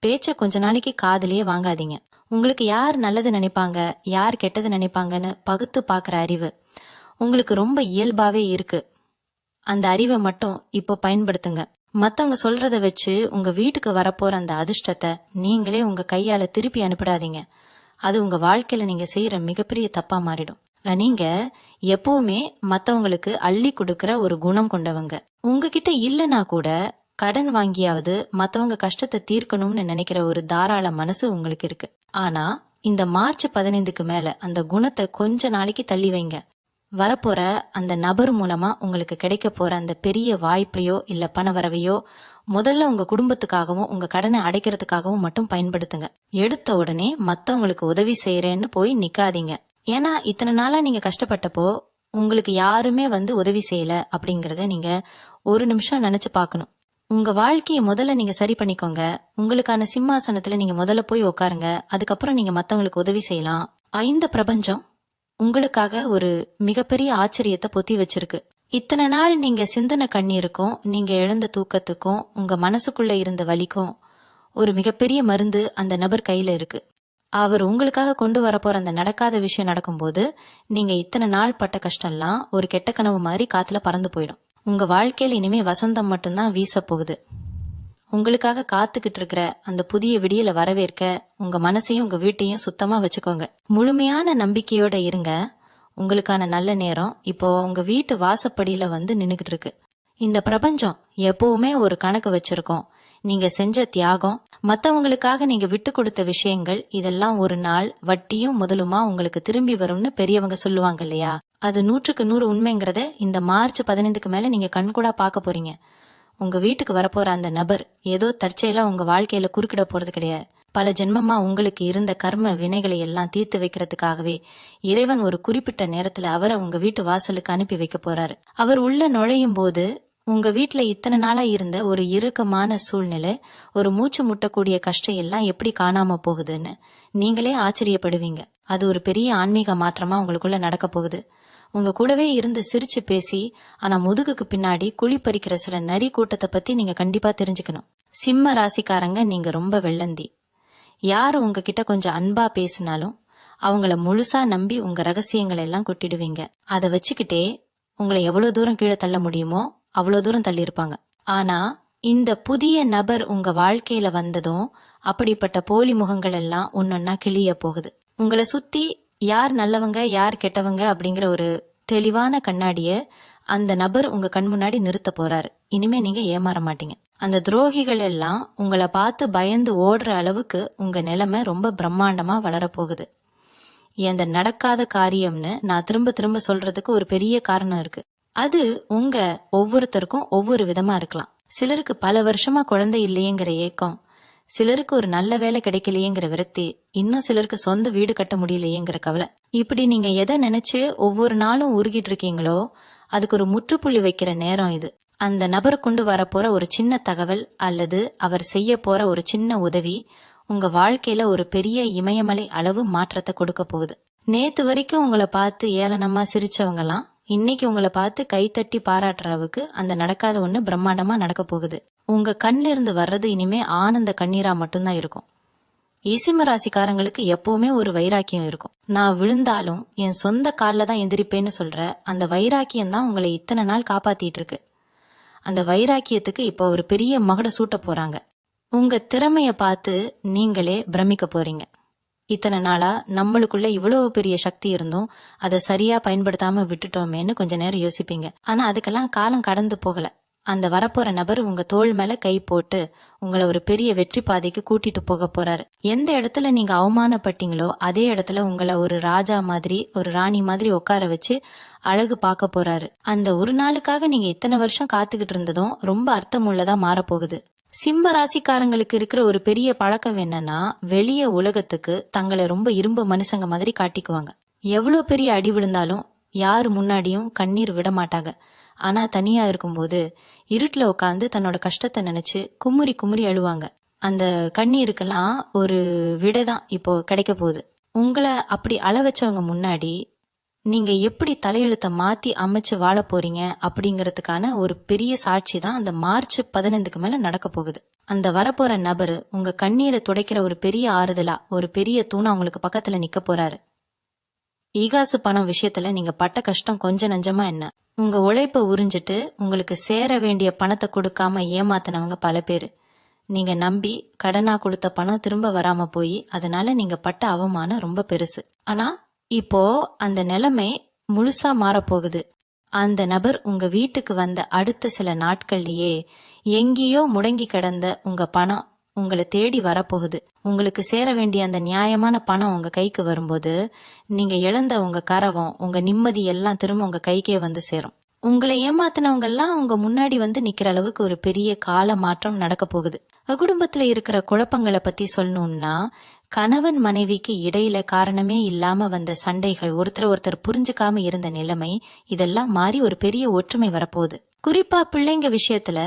பேச்ச கொஞ்ச நாளைக்கு காதுலயே வாங்காதீங்க. உங்களுக்கு யார் நல்லது நினைப்பாங்க யார் கெட்டது நினைப்பாங்கன்னு பகுத்து பாக்குற அறிவு உங்களுக்கு ரொம்ப இயல்பாவே இருக்கு. அந்த அறிவை மட்டும் இப்போ பயன்படுத்துங்க. மத்தவங்க சொல்றத வச்சு உங்க வீட்டுக்கு வரப்போற அந்த அதிர்ஷ்டத்தை நீங்களே உங்க கையால திருப்பி அனுப்பிடாதீங்க. அது உங்க வாழ்க்கையில நீங்க செய்யற மிகப்பெரிய தப்பா மாறிடும். நீங்க எப்பவுமே மத்தவங்களுக்கு அள்ளி கொடுக்கற ஒரு குணம் கொண்டவங்க. உங்ககிட்ட இல்லனா கூட கடன் வாங்கியாவது மத்தவங்க கஷ்டத்தை தீர்க்கணும்னு நினைக்கிற ஒரு தாராள மனசு உங்களுக்கு இருக்கு. ஆனா இந்த மார்ச் 15க்கு மேல அந்த குணத்தை கொஞ்ச நாளைக்கு தள்ளி வைங்க. வரப்போற அந்த நபர் மூலமா உங்களுக்கு கிடைக்க போற அந்த பெரிய வாய்ப்பையோ இல்ல பண வரவையோ முதல்ல உங்க குடும்பத்துக்காகவும் உங்க கடனை அடைக்கிறதுக்காகவும் மட்டும் பயன்படுத்துங்க. எடுத்த உடனே மத்தவங்களுக்கு உதவி செய்யறேன்னு போய் நிக்காதீங்க. ஏன்னா இத்தனை நாளா நீங்க கஷ்டப்பட்டப்போ உங்களுக்கு யாருமே வந்து உதவி செய்யல அப்படிங்கறத நீங்க ஒரு நிமிஷம் நினைச்சு பாக்கணும். உங்க வாழ்க்கையை முதல்ல நீங்க சரி பண்ணிக்கோங்க. உங்களுக்கான சிம்மாசனத்துல நீங்க முதல்ல போய் உட்காருங்க. அதுக்கப்புறம் நீங்க மத்தவங்களுக்கு உதவி செய்யலாம். இந்த பிரபஞ்சம் உங்களுக்காக ஒரு மிகப்பெரிய ஆச்சரியத்தை பொத்தி வச்சிருக்கு. இத்தனை நாள் நீங்க சிந்தனை கண்ணீருக்கும் நீங்க இழந்த தூக்கத்துக்கும் உங்க மனசுக்குள்ள இருந்த வலிக்கும் ஒரு மிகப்பெரிய மருந்து அந்த நபர் கையில இருக்கு. அவர் உங்களுக்காக கொண்டு வரப்போற அந்த நடக்காத விஷயம் நடக்கும்போது நீங்க இத்தனை நாள் பட்ட கஷ்டம்லாம் ஒரு கெட்ட கனவு மாதிரி காத்துல பறந்து போயிடும். உங்க வாழ்க்கையில இனிமே வசந்தம் மட்டும்தான் வீச போகுது. உங்களுக்காக காத்துக்கிட்டு இருக்கிற அந்த புதிய விடியல வரவேற்க உங்க மனசையும் உங்க வீட்டையும் சுத்தமா வச்சுக்கோங்க. முழுமையான நம்பிக்கையோட இருங்க. உங்களுக்கான நல்ல நேரம் இப்போ உங்க வீட்டு வாசப்படியில வந்து நின்னுகிட்டு இருக்கு. இந்த பிரபஞ்சம் எப்பவுமே ஒரு கணக்கு வச்சிருக்கோம். நீங்க செஞ்ச தியாகம், மத்தவங்களுக்காக நீங்க விட்டு கொடுத்த விஷயங்கள், இதெல்லாம் ஒரு நாள் வட்டியும் முதலுமா உங்களுக்கு திரும்பி வரும்னு பெரியவங்க சொல்லுவாங்க இல்லையா? அது 100க்கு 100 உண்மைங்கிறத இந்த மார்ச் 15க்கு மேல நீங்க கண்கூடா பார்க்க போறீங்க. உங்க வீட்டுக்கு வரப்போற அந்த நபர் ஏதோ தற்செயலா உங்க வாழ்க்கையில குறுக்கிட போறது கிடையாது. பல ஜென்மமா உங்களுக்கு இருந்த கர்ம வினைகளை எல்லாம் தீர்த்து வைக்கிறதுக்காகவே இறைவன் ஒரு குறிப்பிட்ட நேரத்துல அவரை உங்க வீட்டு வாசலுக்கு அனுப்பி வைக்க போறாரு. அவர் உள்ள நுழையும் போது உங்க வீட்டுல இத்தனை நாளா இருந்த ஒரு இறுக்கமான சூழ்நிலை, ஒரு மூச்சு முட்டக்கூடிய கஷ்டம் எல்லாம் எப்படி காணாம போகுதுன்னு நீங்களே ஆச்சரியப்படுவீங்க. அது ஒரு பெரிய ஆன்மீக மாற்றமா உங்களுக்குள்ள நடக்க போகுது. உங்க கூடவே இருந்து சிரிச்சு பேசி ஆனா முதுகுக்கு பின்னாடி குழி பறிக்கிற சில நரி கூட்டத்தை பத்தி நீங்க கண்டிப்பா தெரிஞ்சுக்கணும். சிம்ம ராசிக்காரங்க, நீங்க ரொம்ப வெள்ளந்தி. யாரு உங்ககிட்ட கொஞ்சம் அன்பா பேசினாலும் அவங்கள முழுசா நம்பி உங்க ரகசியங்களை எல்லாம் கொட்டிடுவீங்க. அதை வச்சுக்கிட்டே உங்களை எவ்வளவு தூரம் கீழே தள்ள முடியுமோ அவ்வளவு தூரம் தள்ளி இருப்பாங்க. ஆனா இந்த புதிய நபர் உங்க வாழ்க்கையில வந்ததும் அப்படிப்பட்ட போலி முகங்கள் எல்லாம் ஒன்னொன்னா கிளிய போகுது. உங்களை சுத்தி யார் நல்லவங்க யார் கெட்டவங்க அப்படிங்கிற ஒரு தெளிவான கண்ணாடிய அந்த நபர் உங்க கண் முன்னாடி நிறுத்த போறாரு. இனிமே நீங்க ஏமாற மாட்டீங்க. அந்த துரோகிகள் எல்லாம் உங்களை பார்த்து பயந்து ஓடுற அளவுக்கு உங்க நிலைமை ரொம்ப பிரம்மாண்டமா வளரப்போகுது. இந்த நடக்காத காரியம்னு நான் திரும்ப திரும்ப சொல்றதுக்கு ஒரு பெரிய காரணம் இருக்கு. அது உங்க ஒவ்வொருத்தருக்கும் ஒவ்வொரு விதமா இருக்கலாம். சிலருக்கு பல வருஷமா குழந்தை இல்லையேங்கிற ஏக்கம், சிலருக்கு ஒரு நல்ல வேலை கிடைக்கலையேங்கிற விரக்தி, இன்னும் சிலருக்கு சொந்த வீடு கட்ட முடியலையேங்கிற கவலை. இப்படி நீங்க எதை நினைச்சு ஒவ்வொரு நாளும் உருகிட்டு இருக்கீங்களோ அதுக்கு ஒரு முற்றுப்புள்ளி வைக்கிற நேரம் இது. அந்த நபர் கொண்டு வரப்போற ஒரு சின்ன தகவல் அல்லது அவர் செய்ய போற ஒரு சின்ன உதவி உங்க வாழ்க்கையில ஒரு பெரிய இமயமலை அளவு மாற்றத்தை கொடுக்க போகுது. நேத்து வரைக்கும் உங்களை பார்த்து ஏளனமா சிரிச்சவங்கலாம் இன்னைக்கு உங்களை பார்த்து கைத்தட்டி பாராட்டுற அளவுக்கு அந்த நடக்காத ஒண்ணு பிரம்மாண்டமா நடக்க போகுது. உங்க கண்ல இருந்து வர்றது இனிமே ஆனந்த கண்ணீரா மட்டும்தான் இருக்கும். சிம்ம ராசிக்காரங்களுக்கு எப்பவுமே ஒரு வைராக்கியம் இருக்கும். நான் விழுந்தாலும் என் சொந்த கால்ல தான் எந்திரிப்பேன்னு சொல்ற அந்த வைராக்கியம் தான் உங்களை இத்தனை நாள் காப்பாத்திட்டு இருக்கு. அந்த வைராக்கியத்துக்கு இப்போ ஒரு பெரிய மகுட சூட்ட போறாங்க. உங்க திறமைய பார்த்து நீங்களே பிரமிக்க போறீங்க. இத்தனை நாளா நம்மளுக்குள்ள இவ்வளவு பெரிய சக்தி இருந்தும் அதை சரியா பயன்படுத்தாம விட்டுட்டோமேன்னு கொஞ்ச நேரம் யோசிப்பீங்க. ஆனா அதுக்கெல்லாம் காலம் கடந்து போகல. அந்த வரப்போற நபர் உங்க தோள் மேல கை போட்டு உங்களை ஒரு பெரிய வெற்றி பாதைக்கு கூட்டிட்டு போக போறாரு. எந்த இடத்துல நீங்க அவமானப்பட்டீங்களோ அதே இடத்துல உங்களை ஒரு ராஜா மாதிரி ஒரு ராணி மாதிரி உட்கார வச்சு அழகு பார்க்க போறாரு. அந்த ஒரு நாளுக்காக நீங்க இத்தனை வருஷம் காத்துக்கிட்டு இருந்ததும் ரொம்ப அர்த்தமுள்ளதா மாறப்போகுது. சிம்ம ராசிக்காரங்களுக்கு இருக்கிற ஒரு பெரிய பழக்கம் என்னன்னா, வெளிய உலகத்துக்கு தங்களை ரொம்ப இரும்பு மனுஷங்க மாதிரி காட்டிக்குவாங்க. எவ்வளவு பெரிய அடி விழுந்தாலும் யாரு முன்னாடியும் கண்ணீர் விட மாட்டாங்க. ஆனா தனியா இருக்கும்போது இருட்டுல உட்காந்து தன்னோட கஷ்டத்தை நினைச்சு குமுறி குமுறி அழுவாங்க. அந்த கண்ணீருக்கெல்லாம் ஒரு விடைதான் இப்போ கிடைக்க போகுது. உங்களை அப்படி அழ வச்சவங்க முன்னாடி நீங்க எப்படி தலையெழுத்த மாத்தி அமைச்சு வாழ போறீங்க அப்படிங்கறதுக்கான ஒரு பெரிய சாட்சி தான் அந்த மார்ச் 15க்கு மேல நடக்க போகுது. அந்த வரப்போற நபரு உங்க கண்ணீரை துடைக்கிற ஒரு பெரிய ஆறுதலா ஒரு பெரிய தூணா உங்களுக்கு பக்கத்துல நிக்க போறாரு. ஈகாசு பணம் விஷயத்துல நீங்க பட்ட கஷ்டம் கொஞ்சம் நஞ்சமா என்ன? உங்க உழைப்ப உறிஞ்சிட்டு உங்களுக்கு சேர வேண்டிய பணத்தை கொடுக்காம ஏமாத்தினவங்க பல பேரு. நீங்க நம்பி கடனா கொடுத்த பணம் திரும்ப வராம போய் அதனால நீங்க பட்ட அவமானம் ரொம்ப பெருசு. ஆனா இப்போ அந்த நிலைமை முழுசா மாறப்போகுது. அந்த நபர் உங்க வீட்டுக்கு வந்த அடுத்த சில நாட்கள்லயே எங்கேயோ முடங்கி கிடந்த உங்க பணம் உங்களை தேடி வரப்போகுது. உங்களுக்கு சேர வேண்டிய அந்த நியாயமான பணம் உங்க கைக்கு வரும்போது நீங்க இழந்த உங்க கரவம் உங்க நிம்மதி எல்லாம் திரும்ப உங்க கைக்கே வந்து சேரும். உங்களை ஏமாத்தினவங்க எல்லாம் உங்க முன்னாடி வந்து நிக்கிற அளவுக்கு ஒரு பெரிய கால மாற்றம் நடக்க போகுது. குடும்பத்துல இருக்கிற குழப்பங்களை பத்தி சொல்லணும்னா, கணவன் மனைவிக்கு இடையில காரணமே இல்லாம வந்த சண்டைகள், ஒருத்தர் புரிஞ்சுக்காம இருந்த நிலைமை, இதெல்லாம் மாறி ஒரு பெரிய ஒற்றுமை வரப்போகுது. குறிப்பா பிள்ளைங்க விஷயத்துல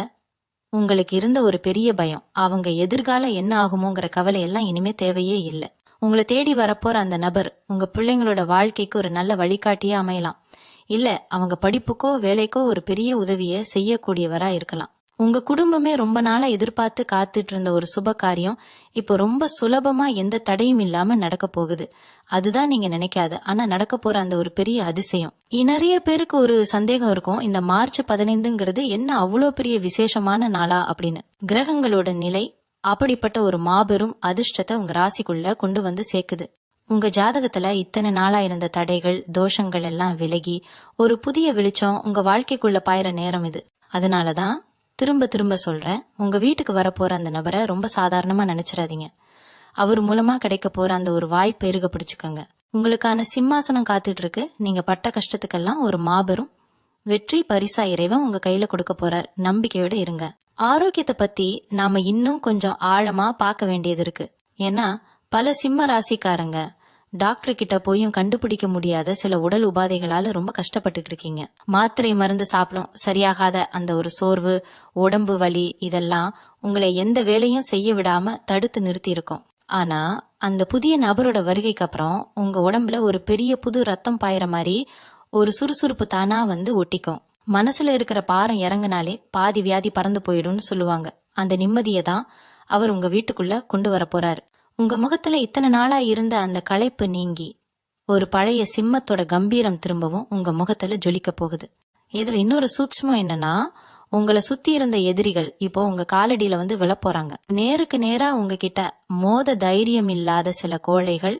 உங்களுக்கு இருந்த ஒரு பெரிய பயம், அவங்க எதிர்காலம் என்ன ஆகுமோங்கிற கவலை எல்லாம் இனிமே தேவையே இல்லை. உங்களை தேடி வரப்போற அந்த நபர் உங்க பிள்ளைங்களோட வாழ்க்கைக்கு ஒரு நல்ல வழிகாட்டியே அமையலாம். இல்ல அவங்க படிப்புக்கோ வேலைக்கோ ஒரு பெரிய உதவிய செய்யக்கூடியவரா இருக்கலாம். உங்க குடும்பமே ரொம்ப நாளா எதிர்பார்த்து காத்துட்டு இருந்த ஒரு சுப காரியம் இப்போ ரொம்ப சுலபமா எந்த தடையும் இல்லாம நடக்க போகுது. அதுதான் நீங்க நினைக்காத ஆனா நடக்க போற அந்த ஒரு பெரிய அதிசயம். நிறைய பேருக்கு ஒரு சந்தேகம் இருக்கும், இந்த மார்ச் 15ங்கிறது என்ன அவ்வளோ பெரிய விசேஷமான நாளா அப்படின்னு. கிரகங்களோட நிலை அப்படிப்பட்ட ஒரு மாபெரும் அதிர்ஷ்டத்தை உங்க ராசிக்குள்ள கொண்டு வந்து சேர்க்குது. உங்க ஜாதகத்துல இத்தனை நாளா இருந்த தடைகள், தோஷங்கள் எல்லாம் விலகி ஒரு புதிய வெளிச்சம் உங்க வாழ்க்கைக்குள்ள பாயிற நேரம் இது. அதனாலதான் திரும்ப திரும்ப சொல்றேன், உங்க வீட்டுக்கு வரப்போற அந்த நபரை ரொம்ப சாதாரணமா நினைச்சிடாதீங்க. அவர் மூலமா கிடைக்க போற அந்த ஒரு வாய்ப்பை இருக பிடிச்சுக்கோங்க. உங்களுக்கான சிம்மாசனம் காத்துட்டு இருக்கு. நீங்க பட்ட கஷ்டத்துக்கெல்லாம் ஒரு மாபெரும் வெற்றி பரிசா இறைவன் உங்க கையில கொடுக்க போறார். நம்பிக்கையோட இருங்க. ஆரோக்கியத்தை பத்தி நாம இன்னும் கொஞ்சம் ஆழமா பார்க்க வேண்டியது இருக்கு. ஏன்னா பல சிம்ம ராசிக்காரங்க டாக்டர் கிட்ட போயும் கண்டுபிடிக்க முடியாத சில உடல் உபாதைகளால ரொம்ப கஷ்டப்பட்டுட்டு இருக்கீங்க. மாத்திரை மருந்து சாப்பிடும் சரியாகாத அந்த ஒரு சோர்வு, உடம்பு வலி, இதெல்லாம் உங்களை எந்த வேலையும் செய்ய விடாம தடுத்து நிறுத்தி இருக்கும். ஆனா அந்த புதிய நபரோட வருகைக்கு அப்புறம் உங்க உடம்புல ஒரு பெரிய புது ரத்தம் பாயிற மாதிரி ஒரு சுறுசுறுப்பு தானா வந்து ஒட்டிக்கும். மனசுல இருக்கிற பாரம் இறங்கினாலே பாதி வியாதி பறந்து போயிடும்னு சொல்லுவாங்க. அந்த நிம்மதியை தான் அவர் உங்க வீட்டுக்குள்ள கொண்டு வர போறாரு. உங்க முகத்துல இத்தனை நாளா இருந்த அந்த களைப்பு நீங்கி ஒரு பழைய சிம்மத்தோட கம்பீரம் திரும்பவும் உங்க முகத்துல ஜொலிக்க போகுது. இதுல இன்னொரு சூட்சமம் என்னன்னா, உங்களை சுத்தி இருந்த எதிரிகள் இப்போ உங்க காலடியில வந்து விழப்போறாங்க. நேருக்கு நேரா உங்ககிட்ட மோத தைரியம் இல்லாத சில கோழைகள்,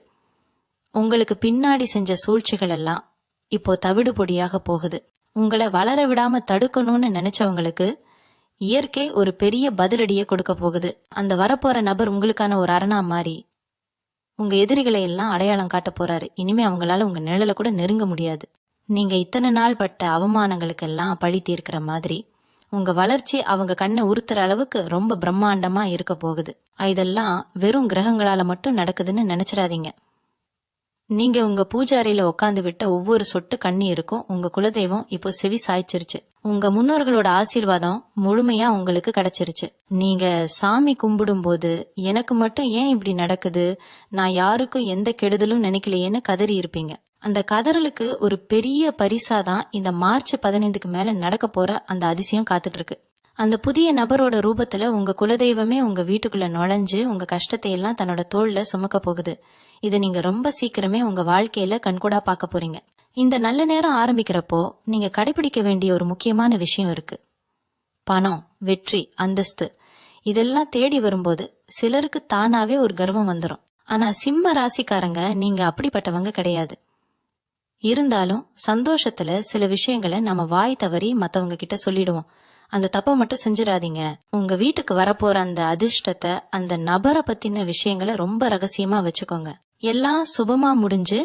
உங்களுக்கு பின்னாடி செஞ்ச சூழ்ச்சிகள் எல்லாம் இப்போ தவிடு பொடியாக போகுது. உங்களை வளர விடாம தடுக்கணும்னு நினைச்சவங்களுக்கு இயற்கை ஒரு பெரிய பதிலடியை கொடுக்க போகுது. அந்த வரப்போற நபர் உங்களுக்கான ஒரு அரணா மாறி உங்க எதிரிகளை எல்லாம் அடையாளம் காட்ட போறாரு. இனிமே அவங்களால உங்க நிழல கூட நெருங்க முடியாது. நீங்க இத்தனை நாள் பட்ட அவமானங்களுக்கு எல்லாம் பழி தீர்க்கிற மாதிரி உங்க வளர்ச்சி அவங்க கண்ணை உறுத்துற அளவுக்கு ரொம்ப பிரம்மாண்டமா இருக்க போகுது. இதெல்லாம் வெறும் கிரகங்களால மட்டும் நடக்குதுன்னு நினைச்சிடாதீங்க. நீங்க உங்க பூஜாரியில உட்காந்து விட்ட ஒவ்வொரு சொட்டு கண்ணீருக்கும் உங்க குலதெய்வம் இப்போ செவி சாய்ச்சிருச்சு. உங்க முன்னோர்களோட ஆசீர்வாதம் முழுமையா உங்களுக்கு கிடைச்சிருச்சு. நீங்க சாமி கும்பிடும் போது எனக்கு மட்டும் ஏன் இப்படி நடக்குது, நான் யாருக்கும் எந்த கெடுதலும் நினைக்கலையேன்னு கதறி இருப்பீங்க. அந்த கதறலுக்கு ஒரு பெரிய பரிசாதான் இந்த மார்ச் 15க்கு மேல நடக்க போற அந்த அதிசயம் காத்துட்டு இருக்கு. அந்த புதிய நபரோட ரூபத்துல உங்க குலதெய்வமே உங்க வீட்டுக்குள்ள நுழைஞ்சு உங்க கஷ்டத்தை எல்லாம் தன்னோட தோள்ல சுமக்க போகுது. இதை நீங்க ரொம்ப சீக்கிரமே உங்க வாழ்க்கையில கண்கூடா பார்க்க போறீங்க. இந்த நல்ல நேரம் ஆரம்பிக்கிறப்போ நீங்க கடைபிடிக்க வேண்டிய ஒரு முக்கியமான விஷயம் இருக்கு. பணம், வெற்றி, அந்தஸ்து இதெல்லாம் தேடி வரும்போது சிலருக்கு தானாவே ஒரு கர்வம் வந்துடும். ஆனா சிம்ம ராசிக்காரங்க நீங்க அப்படிப்பட்டவங்க கிடையாது. இருந்தாலும் சந்தோஷத்துல சில விஷயங்களை நம்ம வாய் தவறி மத்தவங்க கிட்ட சொல்லிடுவோம். அந்த தப்பை மட்டும் செஞ்சிடாதீங்க. உங்க வீட்டுக்கு வரப்போற அந்த அதிர்ஷ்டத்தை, அந்த நபரை பத்தின விஷயங்களை ரொம்ப ரகசியமா வச்சுக்கோங்க. எல்லாம் சுபமா முடிஞ்சு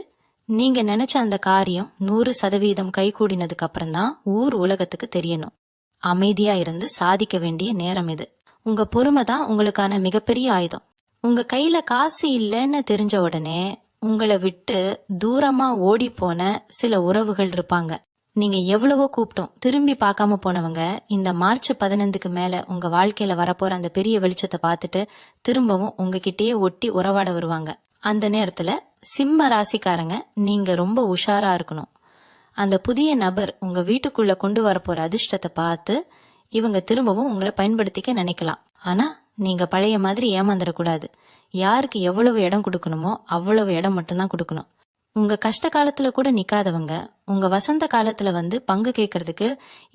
நீங்க நினைச்ச அந்த காரியம் 100% கைகூடினதுக்கு அப்புறம் தான் ஊர் உலகத்துக்கு தெரியணும். அமைதியா இருந்து சாதிக்க வேண்டிய நேரம் இது. உங்க பொறுமை தான் உங்களுக்கான மிகப்பெரிய ஆயுதம். உங்க கையில காசு இல்லைன்னு தெரிஞ்ச உடனே உங்களை விட்டு தூரமா ஓடி போன சில உறவுகள் இருப்பாங்க. நீங்க எவ்வளவோ கூப்பிட்டோம் திரும்பி பார்க்காம போனவங்க இந்த மார்ச் 15க்கு மேல உங்க வாழ்க்கையில வரப்போற அந்த பெரிய வெளிச்சத்தை பார்த்துட்டு திரும்பவும் உங்ககிட்டயே ஒட்டி உறவாட வருவாங்க. அந்த நேரத்துல சிம்ம ராசிக்காரங்க நீங்க ரொம்ப உஷாரா இருக்கணும். அந்த புதிய நபர் உங்க வீட்டுக்குள்ள கொண்டு வரப்போற அதிர்ஷ்டத்தை பார்த்து இவங்க திரும்பவும் உங்களை பயன்படுத்திக்க நினைக்கலாம். ஆனா நீங்க பழைய மாதிரி ஏமாந்துடக்கூடாது. யாருக்கு எவ்வளவு இடம் கொடுக்கணுமோ அவ்வளவு இடம் மட்டும்தான் கொடுக்கணும். உங்க கஷ்ட காலத்துல கூட நிக்காதவங்க உங்க வசந்த காலத்துல வந்து பங்கு கேட்கறதுக்கு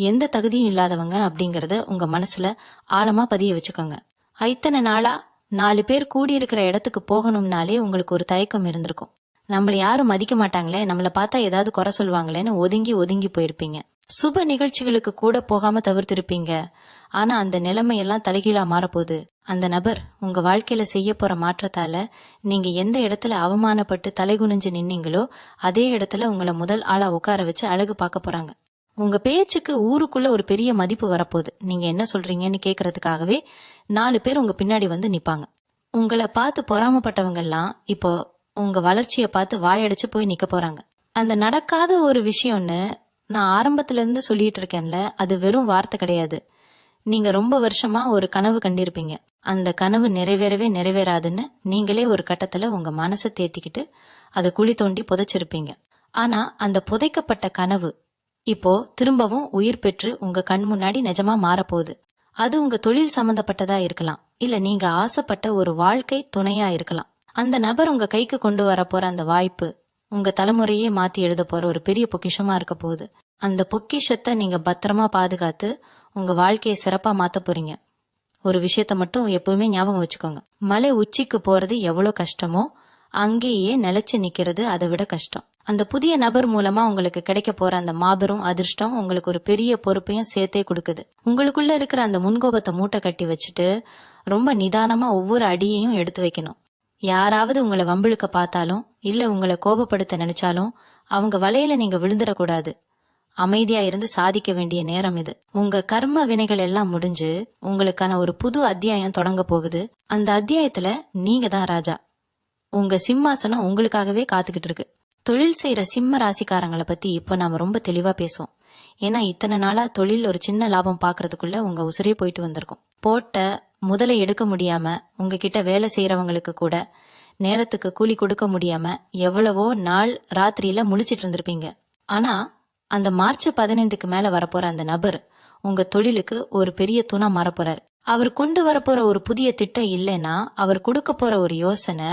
எந்த தகுதியும் இல்லாதவங்க அப்படிங்கறத உங்க மனசுல ஆழமா பதிய வச்சுக்கோங்க. இத்தனை நாளா 4 பேர் கூடியிருக்கிற இடத்துக்கு போகணும்னாலே உங்களுக்கு ஒரு தயக்கம் இருந்திருக்கும். நம்மள யாரும் மதிக்க மாட்டாங்களே, நம்மளை பார்த்தா ஏதாவது குறை சொல்லுவாங்களேன்னு ஒதுங்கி ஒதுங்கி போயிருப்பீங்க. சுப நிகழ்ச்சிகளுக்கு கூட போகாம தவிர்த்திருப்பீங்க. ஆனா அந்த நிலைமையெல்லாம் தலைகீழா மாறப்போகுது. அந்த நபர் உங்க வாழ்க்கையில செய்ய போற மாற்றத்தால நீங்க எந்த இடத்துல அவமானப்பட்டு தலைகுனிஞ்சு நின்னீங்களோ அதே இடத்துல உங்களை முதல் ஆளா உட்கார வச்சு அழகு பார்க்க போறாங்க. உங்க பேச்சுக்கு ஊருக்குள்ள ஒரு பெரிய மதிப்பு வரப்போகுது. நீங்க என்ன சொல்றீங்கன்னு கேக்குறதுக்காகவே 4 பேர் உங்க பின்னாடி வந்து நிப்பாங்க. உங்களை பார்த்து பொறாமப்பட்டவங்க எல்லாம் இப்போ உங்க வளர்ச்சியை பார்த்து வாயடிச்சு போய் நிக்க போறாங்க. அந்த நடக்காத ஒரு விஷயம்னு நான் ஆரம்பத்துல இருந்து சொல்லிட்டு இருக்கேன்ல, அது வெறும் வார்த்தை கிடையாது. நீங்க ரொம்ப வருஷமா ஒரு கனவு கண்டிருப்பீங்க. அந்த கனவு நிறைவேறவே நிறைவேறாதுன்னு நீங்களே ஒரு கட்டத்துல உங்க மனசை தேத்திக்கிட்டு அதை குழி தோண்டி புதைச்சிருப்பீங்க. ஆனா அந்த புதைக்கப்பட்ட கனவு இப்போ திரும்பவும் உயிர் பெற்று உங்க கண் முன்னாடி நிஜமா மாறப்போகுது. அது உங்க தொழில் சம்பந்தப்பட்டதா இருக்கலாம், இல்ல நீங்க ஆசைப்பட்ட ஒரு வாழ்க்கை துணையா இருக்கலாம். அந்த நபர் உங்க கைக்கு கொண்டு வர போற அந்த வாய்ப்பு உங்க தலைமுறையே மாத்தி எழுத போற ஒரு பெரிய பொக்கிஷமா இருக்க போகுது. அந்த பொக்கிஷத்தை நீங்க பத்திரமா பாதுகாத்து உங்க வாழ்க்கையை சிறப்பா மாத்த போறீங்க. ஒரு விஷயத்த மட்டும் எப்பவுமே ஞாபகம் வச்சுக்கோங்க. மலை உச்சிக்கு போறது எவ்வளவு கஷ்டமோ அங்கேயே நிலைச்சு நிக்கிறது அதை விட கஷ்டம். அந்த புதிய நபர் மூலமா உங்களுக்கு கிடைக்க போற அந்த மாபெரும் அதிர்ஷ்டம் உங்களுக்கு ஒரு பெரிய பொறுப்பையும் சேர்த்தே கொடுக்குது. உங்களுக்குள்ள இருக்கிற அந்த முன்கோபத்தை மூட்டை கட்டி வச்சுட்டு ரொம்ப நிதானமா ஒவ்வொரு அடியையும் எடுத்து வைக்கணும். யாராவது உங்களை வம்பிழுக்க பார்த்தாலும் இல்ல உங்களை கோபப்படுத்த நினைச்சாலும் அவங்க வலையில நீங்க விழுந்துடக்கூடாது. அமைதியா இருந்து சாதிக்க வேண்டிய நேரம் இது. உங்க கர்ம வினைகள் எல்லாம் முடிஞ்சு உங்களுக்கான ஒரு புது அத்தியாயம் தொடங்க போகுது. அந்த அத்தியாயத்துல நீங்க தான் ராஜா. உங்க சிம்மாசனம் உங்களுக்காகவே காத்துக்கிட்டு இருக்கு. தொழில் செய்யற சிம்ம ராசிக்காரங்களை பத்தி இப்ப நாம ரொம்ப தெளிவா பேசுவோம். ஏன்னா இத்தனை நாளா தொழில் ஒரு சின்ன லாபம் பாக்குறதுக்குள்ள உங்க உசிரே போயிட்டு வந்திருக்கும். போட்ட முதலை எடுக்க முடியாம உங்ககிட்ட வேலை செய்யறவங்களுக்கு கூட நேரத்துக்கு கூலி கொடுக்க முடியாம எவ்வளவோ நாள் ராத்திரியில முழிச்சிட்டு இருந்திருப்பீங்க. ஆனா அந்த மார்ச் 15க்கு மேல வரப்போற அந்த நபர் உங்க தொழிலுக்கு ஒரு பெரிய துணா மாறப்போறாரு. அவர் கொண்டு வரப்போற ஒரு புதிய திட்டம் இல்லைன்னா அவர் கொடுக்க போற ஒரு யோசனை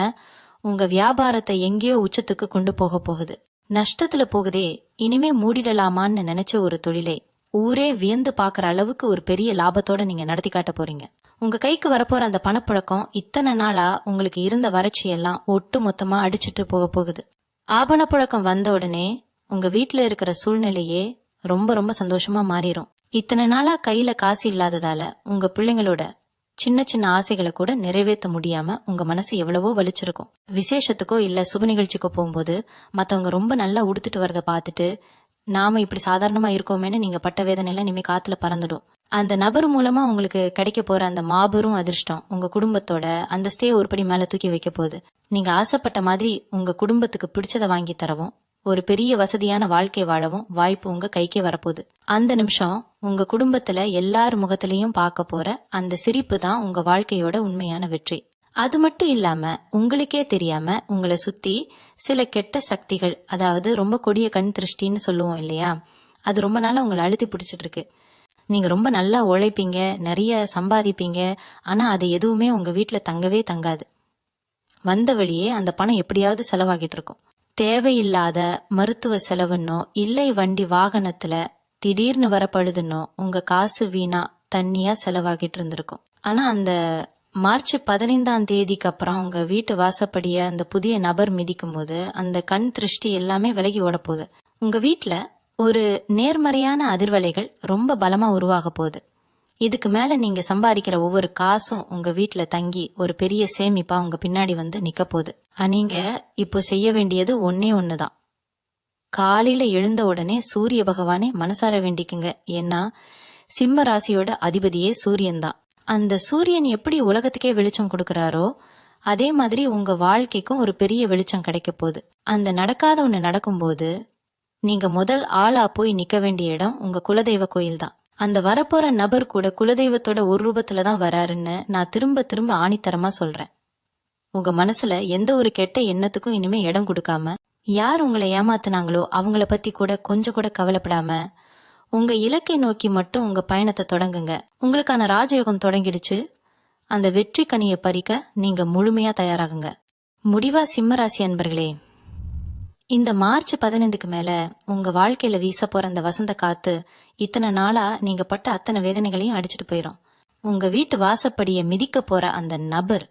உங்க வியாபாரத்தை எங்கேயோ உச்சத்துக்கு கொண்டு போக போகுது. நஷ்டத்துல போகுதே, இனிமே மூடிடலாமான்னு நினைச்ச ஒரு தொழிலை ஊரே வியந்து பாக்குற அளவுக்கு ஒரு பெரிய லாபத்தோட நீங்க நடத்தி காட்ட போறீங்க. உங்க கைக்கு வரப்போற அந்த பணப்புழக்கம் இத்தனை நாளா உங்களுக்கு இருந்த வறட்சியெல்லாம் ஒட்டு மொத்தமா அடிச்சுட்டு போக போகுது. ஆபண புழக்கம் வந்த உடனே உங்க வீட்டுல இருக்கிற சூழ்நிலையே ரொம்ப ரொம்ப சந்தோஷமா மாறிடும். இத்தனை நாளா கையில காசு இல்லாததால உங்க பிள்ளைங்களோட சின்ன சின்ன ஆசைகளை கூட நிறைவேற்ற முடியாம உங்க மனசு எவ்வளவோ வலிச்சிருக்கும். விசேஷத்துக்கோ இல்ல சுப நிகழ்ச்சிக்கோ போகும்போது மத்தவங்க ரொம்ப நல்லா உடுத்துட்டு வரத பார்த்துட்டு நாம இப்படி சாதாரணமா இருக்கோமேன்னு நீங்க பட்ட வேதனையில இனிமே காத்துல பறந்துடும். அந்த நபர் மூலமா உங்களுக்கு கிடைக்க போற அந்த மாபெரும் அதிர்ஷ்டம் உங்க குடும்பத்தோட அந்தஸ்தே ஒருபடி மேல தூக்கி வைக்க போகுது. நீங்க ஆசைப்பட்ட மாதிரி உங்க குடும்பத்துக்கு பிடிச்சதை வாங்கி தரவும் ஒரு பெரிய வசதியான வாழ்க்கை வாழவும் வாய்ப்பு உங்க கைக்கே வரப்போகுது. அந்த நிமிஷம் உங்க குடும்பத்துல எல்லார் முகத்திலையும் பார்க்க போற அந்த சிரிப்பு தான் உங்க வாழ்க்கையோட உண்மையான வெற்றி. அது மட்டும் இல்லாம உங்களுக்கே தெரியாம உங்களை சுத்தி சில கெட்ட சக்திகள், அதாவது ரொம்ப கொடிய கண் திருஷ்டின்னு சொல்லுவோம் இல்லையா, அது ரொம்ப நாளா உங்களை அழுத்தி பிடிச்சிட்டு இருக்கு. நீங்க ரொம்ப நல்லா உழைப்பீங்க, நிறைய சம்பாதிப்பீங்க, ஆனா அது எதுவுமே உங்க வீட்டுல தங்கவே தங்காது. வந்த வழியே அந்த பணம் எப்படியாவது செலவாகிட்டு இருக்கும். தேவையில்லாத மருத்துவ செலவுன்னோ இல்லை வண்டி வாகனத்துல திடீர்னு வர பழுதுன்னோ உங்க காசு வீணா தண்ணியா செலவாகிட்டு இருந்திருக்கும். ஆனா அந்த மார்ச் 15 அப்புறம் உங்க வீட்டு வாசப்படிய அந்த புதிய நபர் மிதிக்கும் போது அந்த கண் திருஷ்டி எல்லாமே விலகி ஓட போகுது. உங்க வீட்டுல ஒரு நேர்மறையான அதிர்வலைகள் ரொம்ப பலமா உருவாக போகுது. இதுக்கு மேல நீங்க சம்பாதிக்கிற ஒவ்வொரு காசும் உங்க வீட்டுல தங்கி ஒரு பெரிய சேமிப்பா உங்க பின்னாடி வந்து நிக்க போகுது. நீங்க இப்போ செய்ய வேண்டியது ஒன்னே ஒண்ணுதான். காலையில எழுந்த உடனே சூரிய பகவானே மனசார வேண்டிக்குங்க. ஏன்னா சிம்ம ராசியோட அதிபதியே சூரியன் தான். அந்த சூரியன் எப்படி உலகத்துக்கே வெளிச்சம் கொடுக்கறாரோ அதே மாதிரி உங்க வாழ்க்கைக்கும் ஒரு பெரிய வெளிச்சம் கிடைக்க போகுது. அந்த நடக்காத ஒண்ணு நடக்கும்போது நீங்க முதல் ஆளா போய் நிக்க வேண்டிய இடம் உங்க குலதெய்வ கோயில் தான். அந்த வரப்போற நபர் கூட குலதெய்வத்தோட ஒரு ரூபத்துலதான் வராருன்னு நான் திரும்ப திரும்ப ஆணித்தரமா சொல்றேன். உங்க மனசுல எந்த ஒரு கெட்ட எண்ணத்துக்கும் இனிமே இடம் கொடுக்காம, யார் உங்களை ஏமாத்தினாங்களோ அவங்கள பத்தி கூட கொஞ்சம் கூட கவலைப்படாம உங்க இலக்கை நோக்கி மட்டும் உங்க பயணத்தை தொடங்குங்க. உங்களுக்கான ராஜயோகம் தொடங்கிடுச்சு. அந்த வெற்றி கனியை பறிக்க நீங்க முழுமையா தயாராகுங்க. முடிவா சிம்மராசி அன்பர்களே, இந்த மார்ச் 15க்கு மேல உங்க வாழ்க்கையில வீச போற அந்த வசந்த காத்து இத்தனை நாளா நீங்க பட்ட அத்தனை வேதனைகளையும் அடிச்சுட்டு போயிரும். உங்க வீட்டு வாசப்படிய மிதிக்க போற அந்த நபர்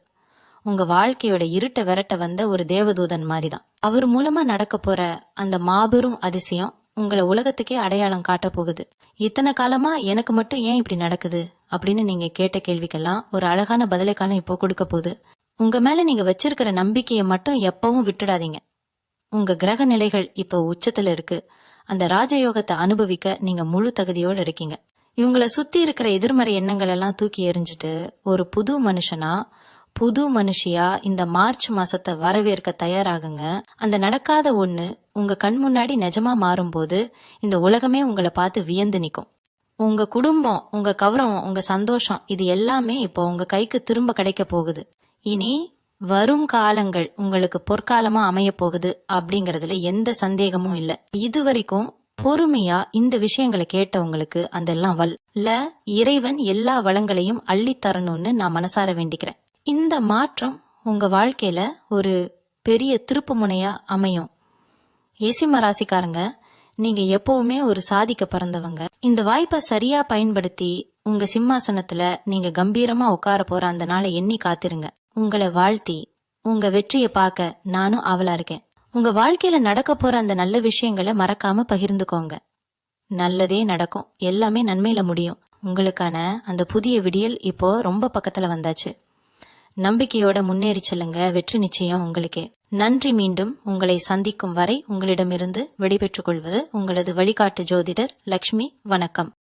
உங்க வாழ்க்கையோட இருட்ட விரட்ட வந்த ஒரு தேவதூதன் மாதிரிதான். அவர் மூலமா நடக்க போற அந்த மாபெரும் அதிசயம் உங்களை உலகத்துக்கே அடையாளம் காட்ட போகுது. இத்தனை காலமா எனக்கு மட்டும் ஏன் இப்படி நடக்குது அப்படின்னு நீங்க கேட்ட கேள்விக்கெல்லாம் ஒரு அழகான பதிலை காலம் இப்போ கொடுக்க போகுது. உங்க மேல நீங்க வச்சிருக்கிற நம்பிக்கையை மட்டும் எப்பவும் விட்டுடாதீங்க. உங்க கிரக நிலைகள் இப்போ உச்சத்துல இருக்கு. அந்த ராஜயோகத்தை அனுபவிக்க நீங்க முழு தகுதியோட இருக்கீங்க. இவங்களை சுத்தி இருக்கிற எதிர்மறை எண்ணங்கள் எல்லாம் தூக்கி எறிஞ்சிட்டு ஒரு புது மனுஷனா புது மனுஷியா இந்த மார்ச் மாசத்தை வரவேற்க தயாராகுங்க. அந்த நடக்காத ஒண்ணு உங்க கண் முன்னாடி நிஜமா மாறும்போது இந்த உலகமே உங்களை பார்த்து வியந்து நிக்கும். உங்க குடும்பம், உங்க கௌரவம், உங்க சந்தோஷம், இது எல்லாமே இப்போ உங்க கைக்கு திரும்ப கிடைக்க போகுது. இனி வரும் காலங்கள் உங்களுக்கு பொற்காலமா அமைய போகுது அப்படிங்கறதுல எந்த சந்தேகமும் இல்ல. இது வரைக்கும் பொறுமையா இந்த விஷயங்களை கேட்டவங்களுக்கு அதெல்லாம் இறைவன் எல்லா வளங்களையும் அள்ளி தரணும்னு நான் மனசார வேண்டிக்கிறேன். இந்த மாற்றம் உங்க வாழ்க்கையில ஒரு பெரிய திருப்பு முனையா அமையும். ஏசிம்ம ராசிக்காரங்க, நீங்க எப்பவுமே ஒரு சாதிக்க பிறந்தவங்க. இந்த வாய்ப்பை சரியா பயன்படுத்தி உங்க சிம்மாசனத்துல நீங்க கம்பீரமா உட்கார போற அந்த நாளை எண்ணி காத்திருங்க. உங்களை வாழ்த்தி உங்க வெற்றியை பார்க்க நானும் ஆவலா இருக்கேன். உங்க வாழ்க்கையில நடக்க போற அந்த நல்ல விஷயங்களை மறக்காம பகிர்ந்துக்கோங்க. நல்லதே நடக்கும். எல்லாமே நன்மையில முடியும். உங்களுக்கான அந்த புதிய விடியல் இப்போ ரொம்ப பக்கத்துல வந்தாச்சு. நம்பிக்கையோட முன்னேறி செல்லுங்க. வெற்றி நிச்சயம் உங்களுக்கே. நன்றி. மீண்டும் உங்களை சந்திக்கும் வரை உங்களிடமிருந்து விடைபெற்றுக் கொள்வது உங்களது வழிகாட்டு ஜோதிடர் லக்ஷ்மி. வணக்கம்.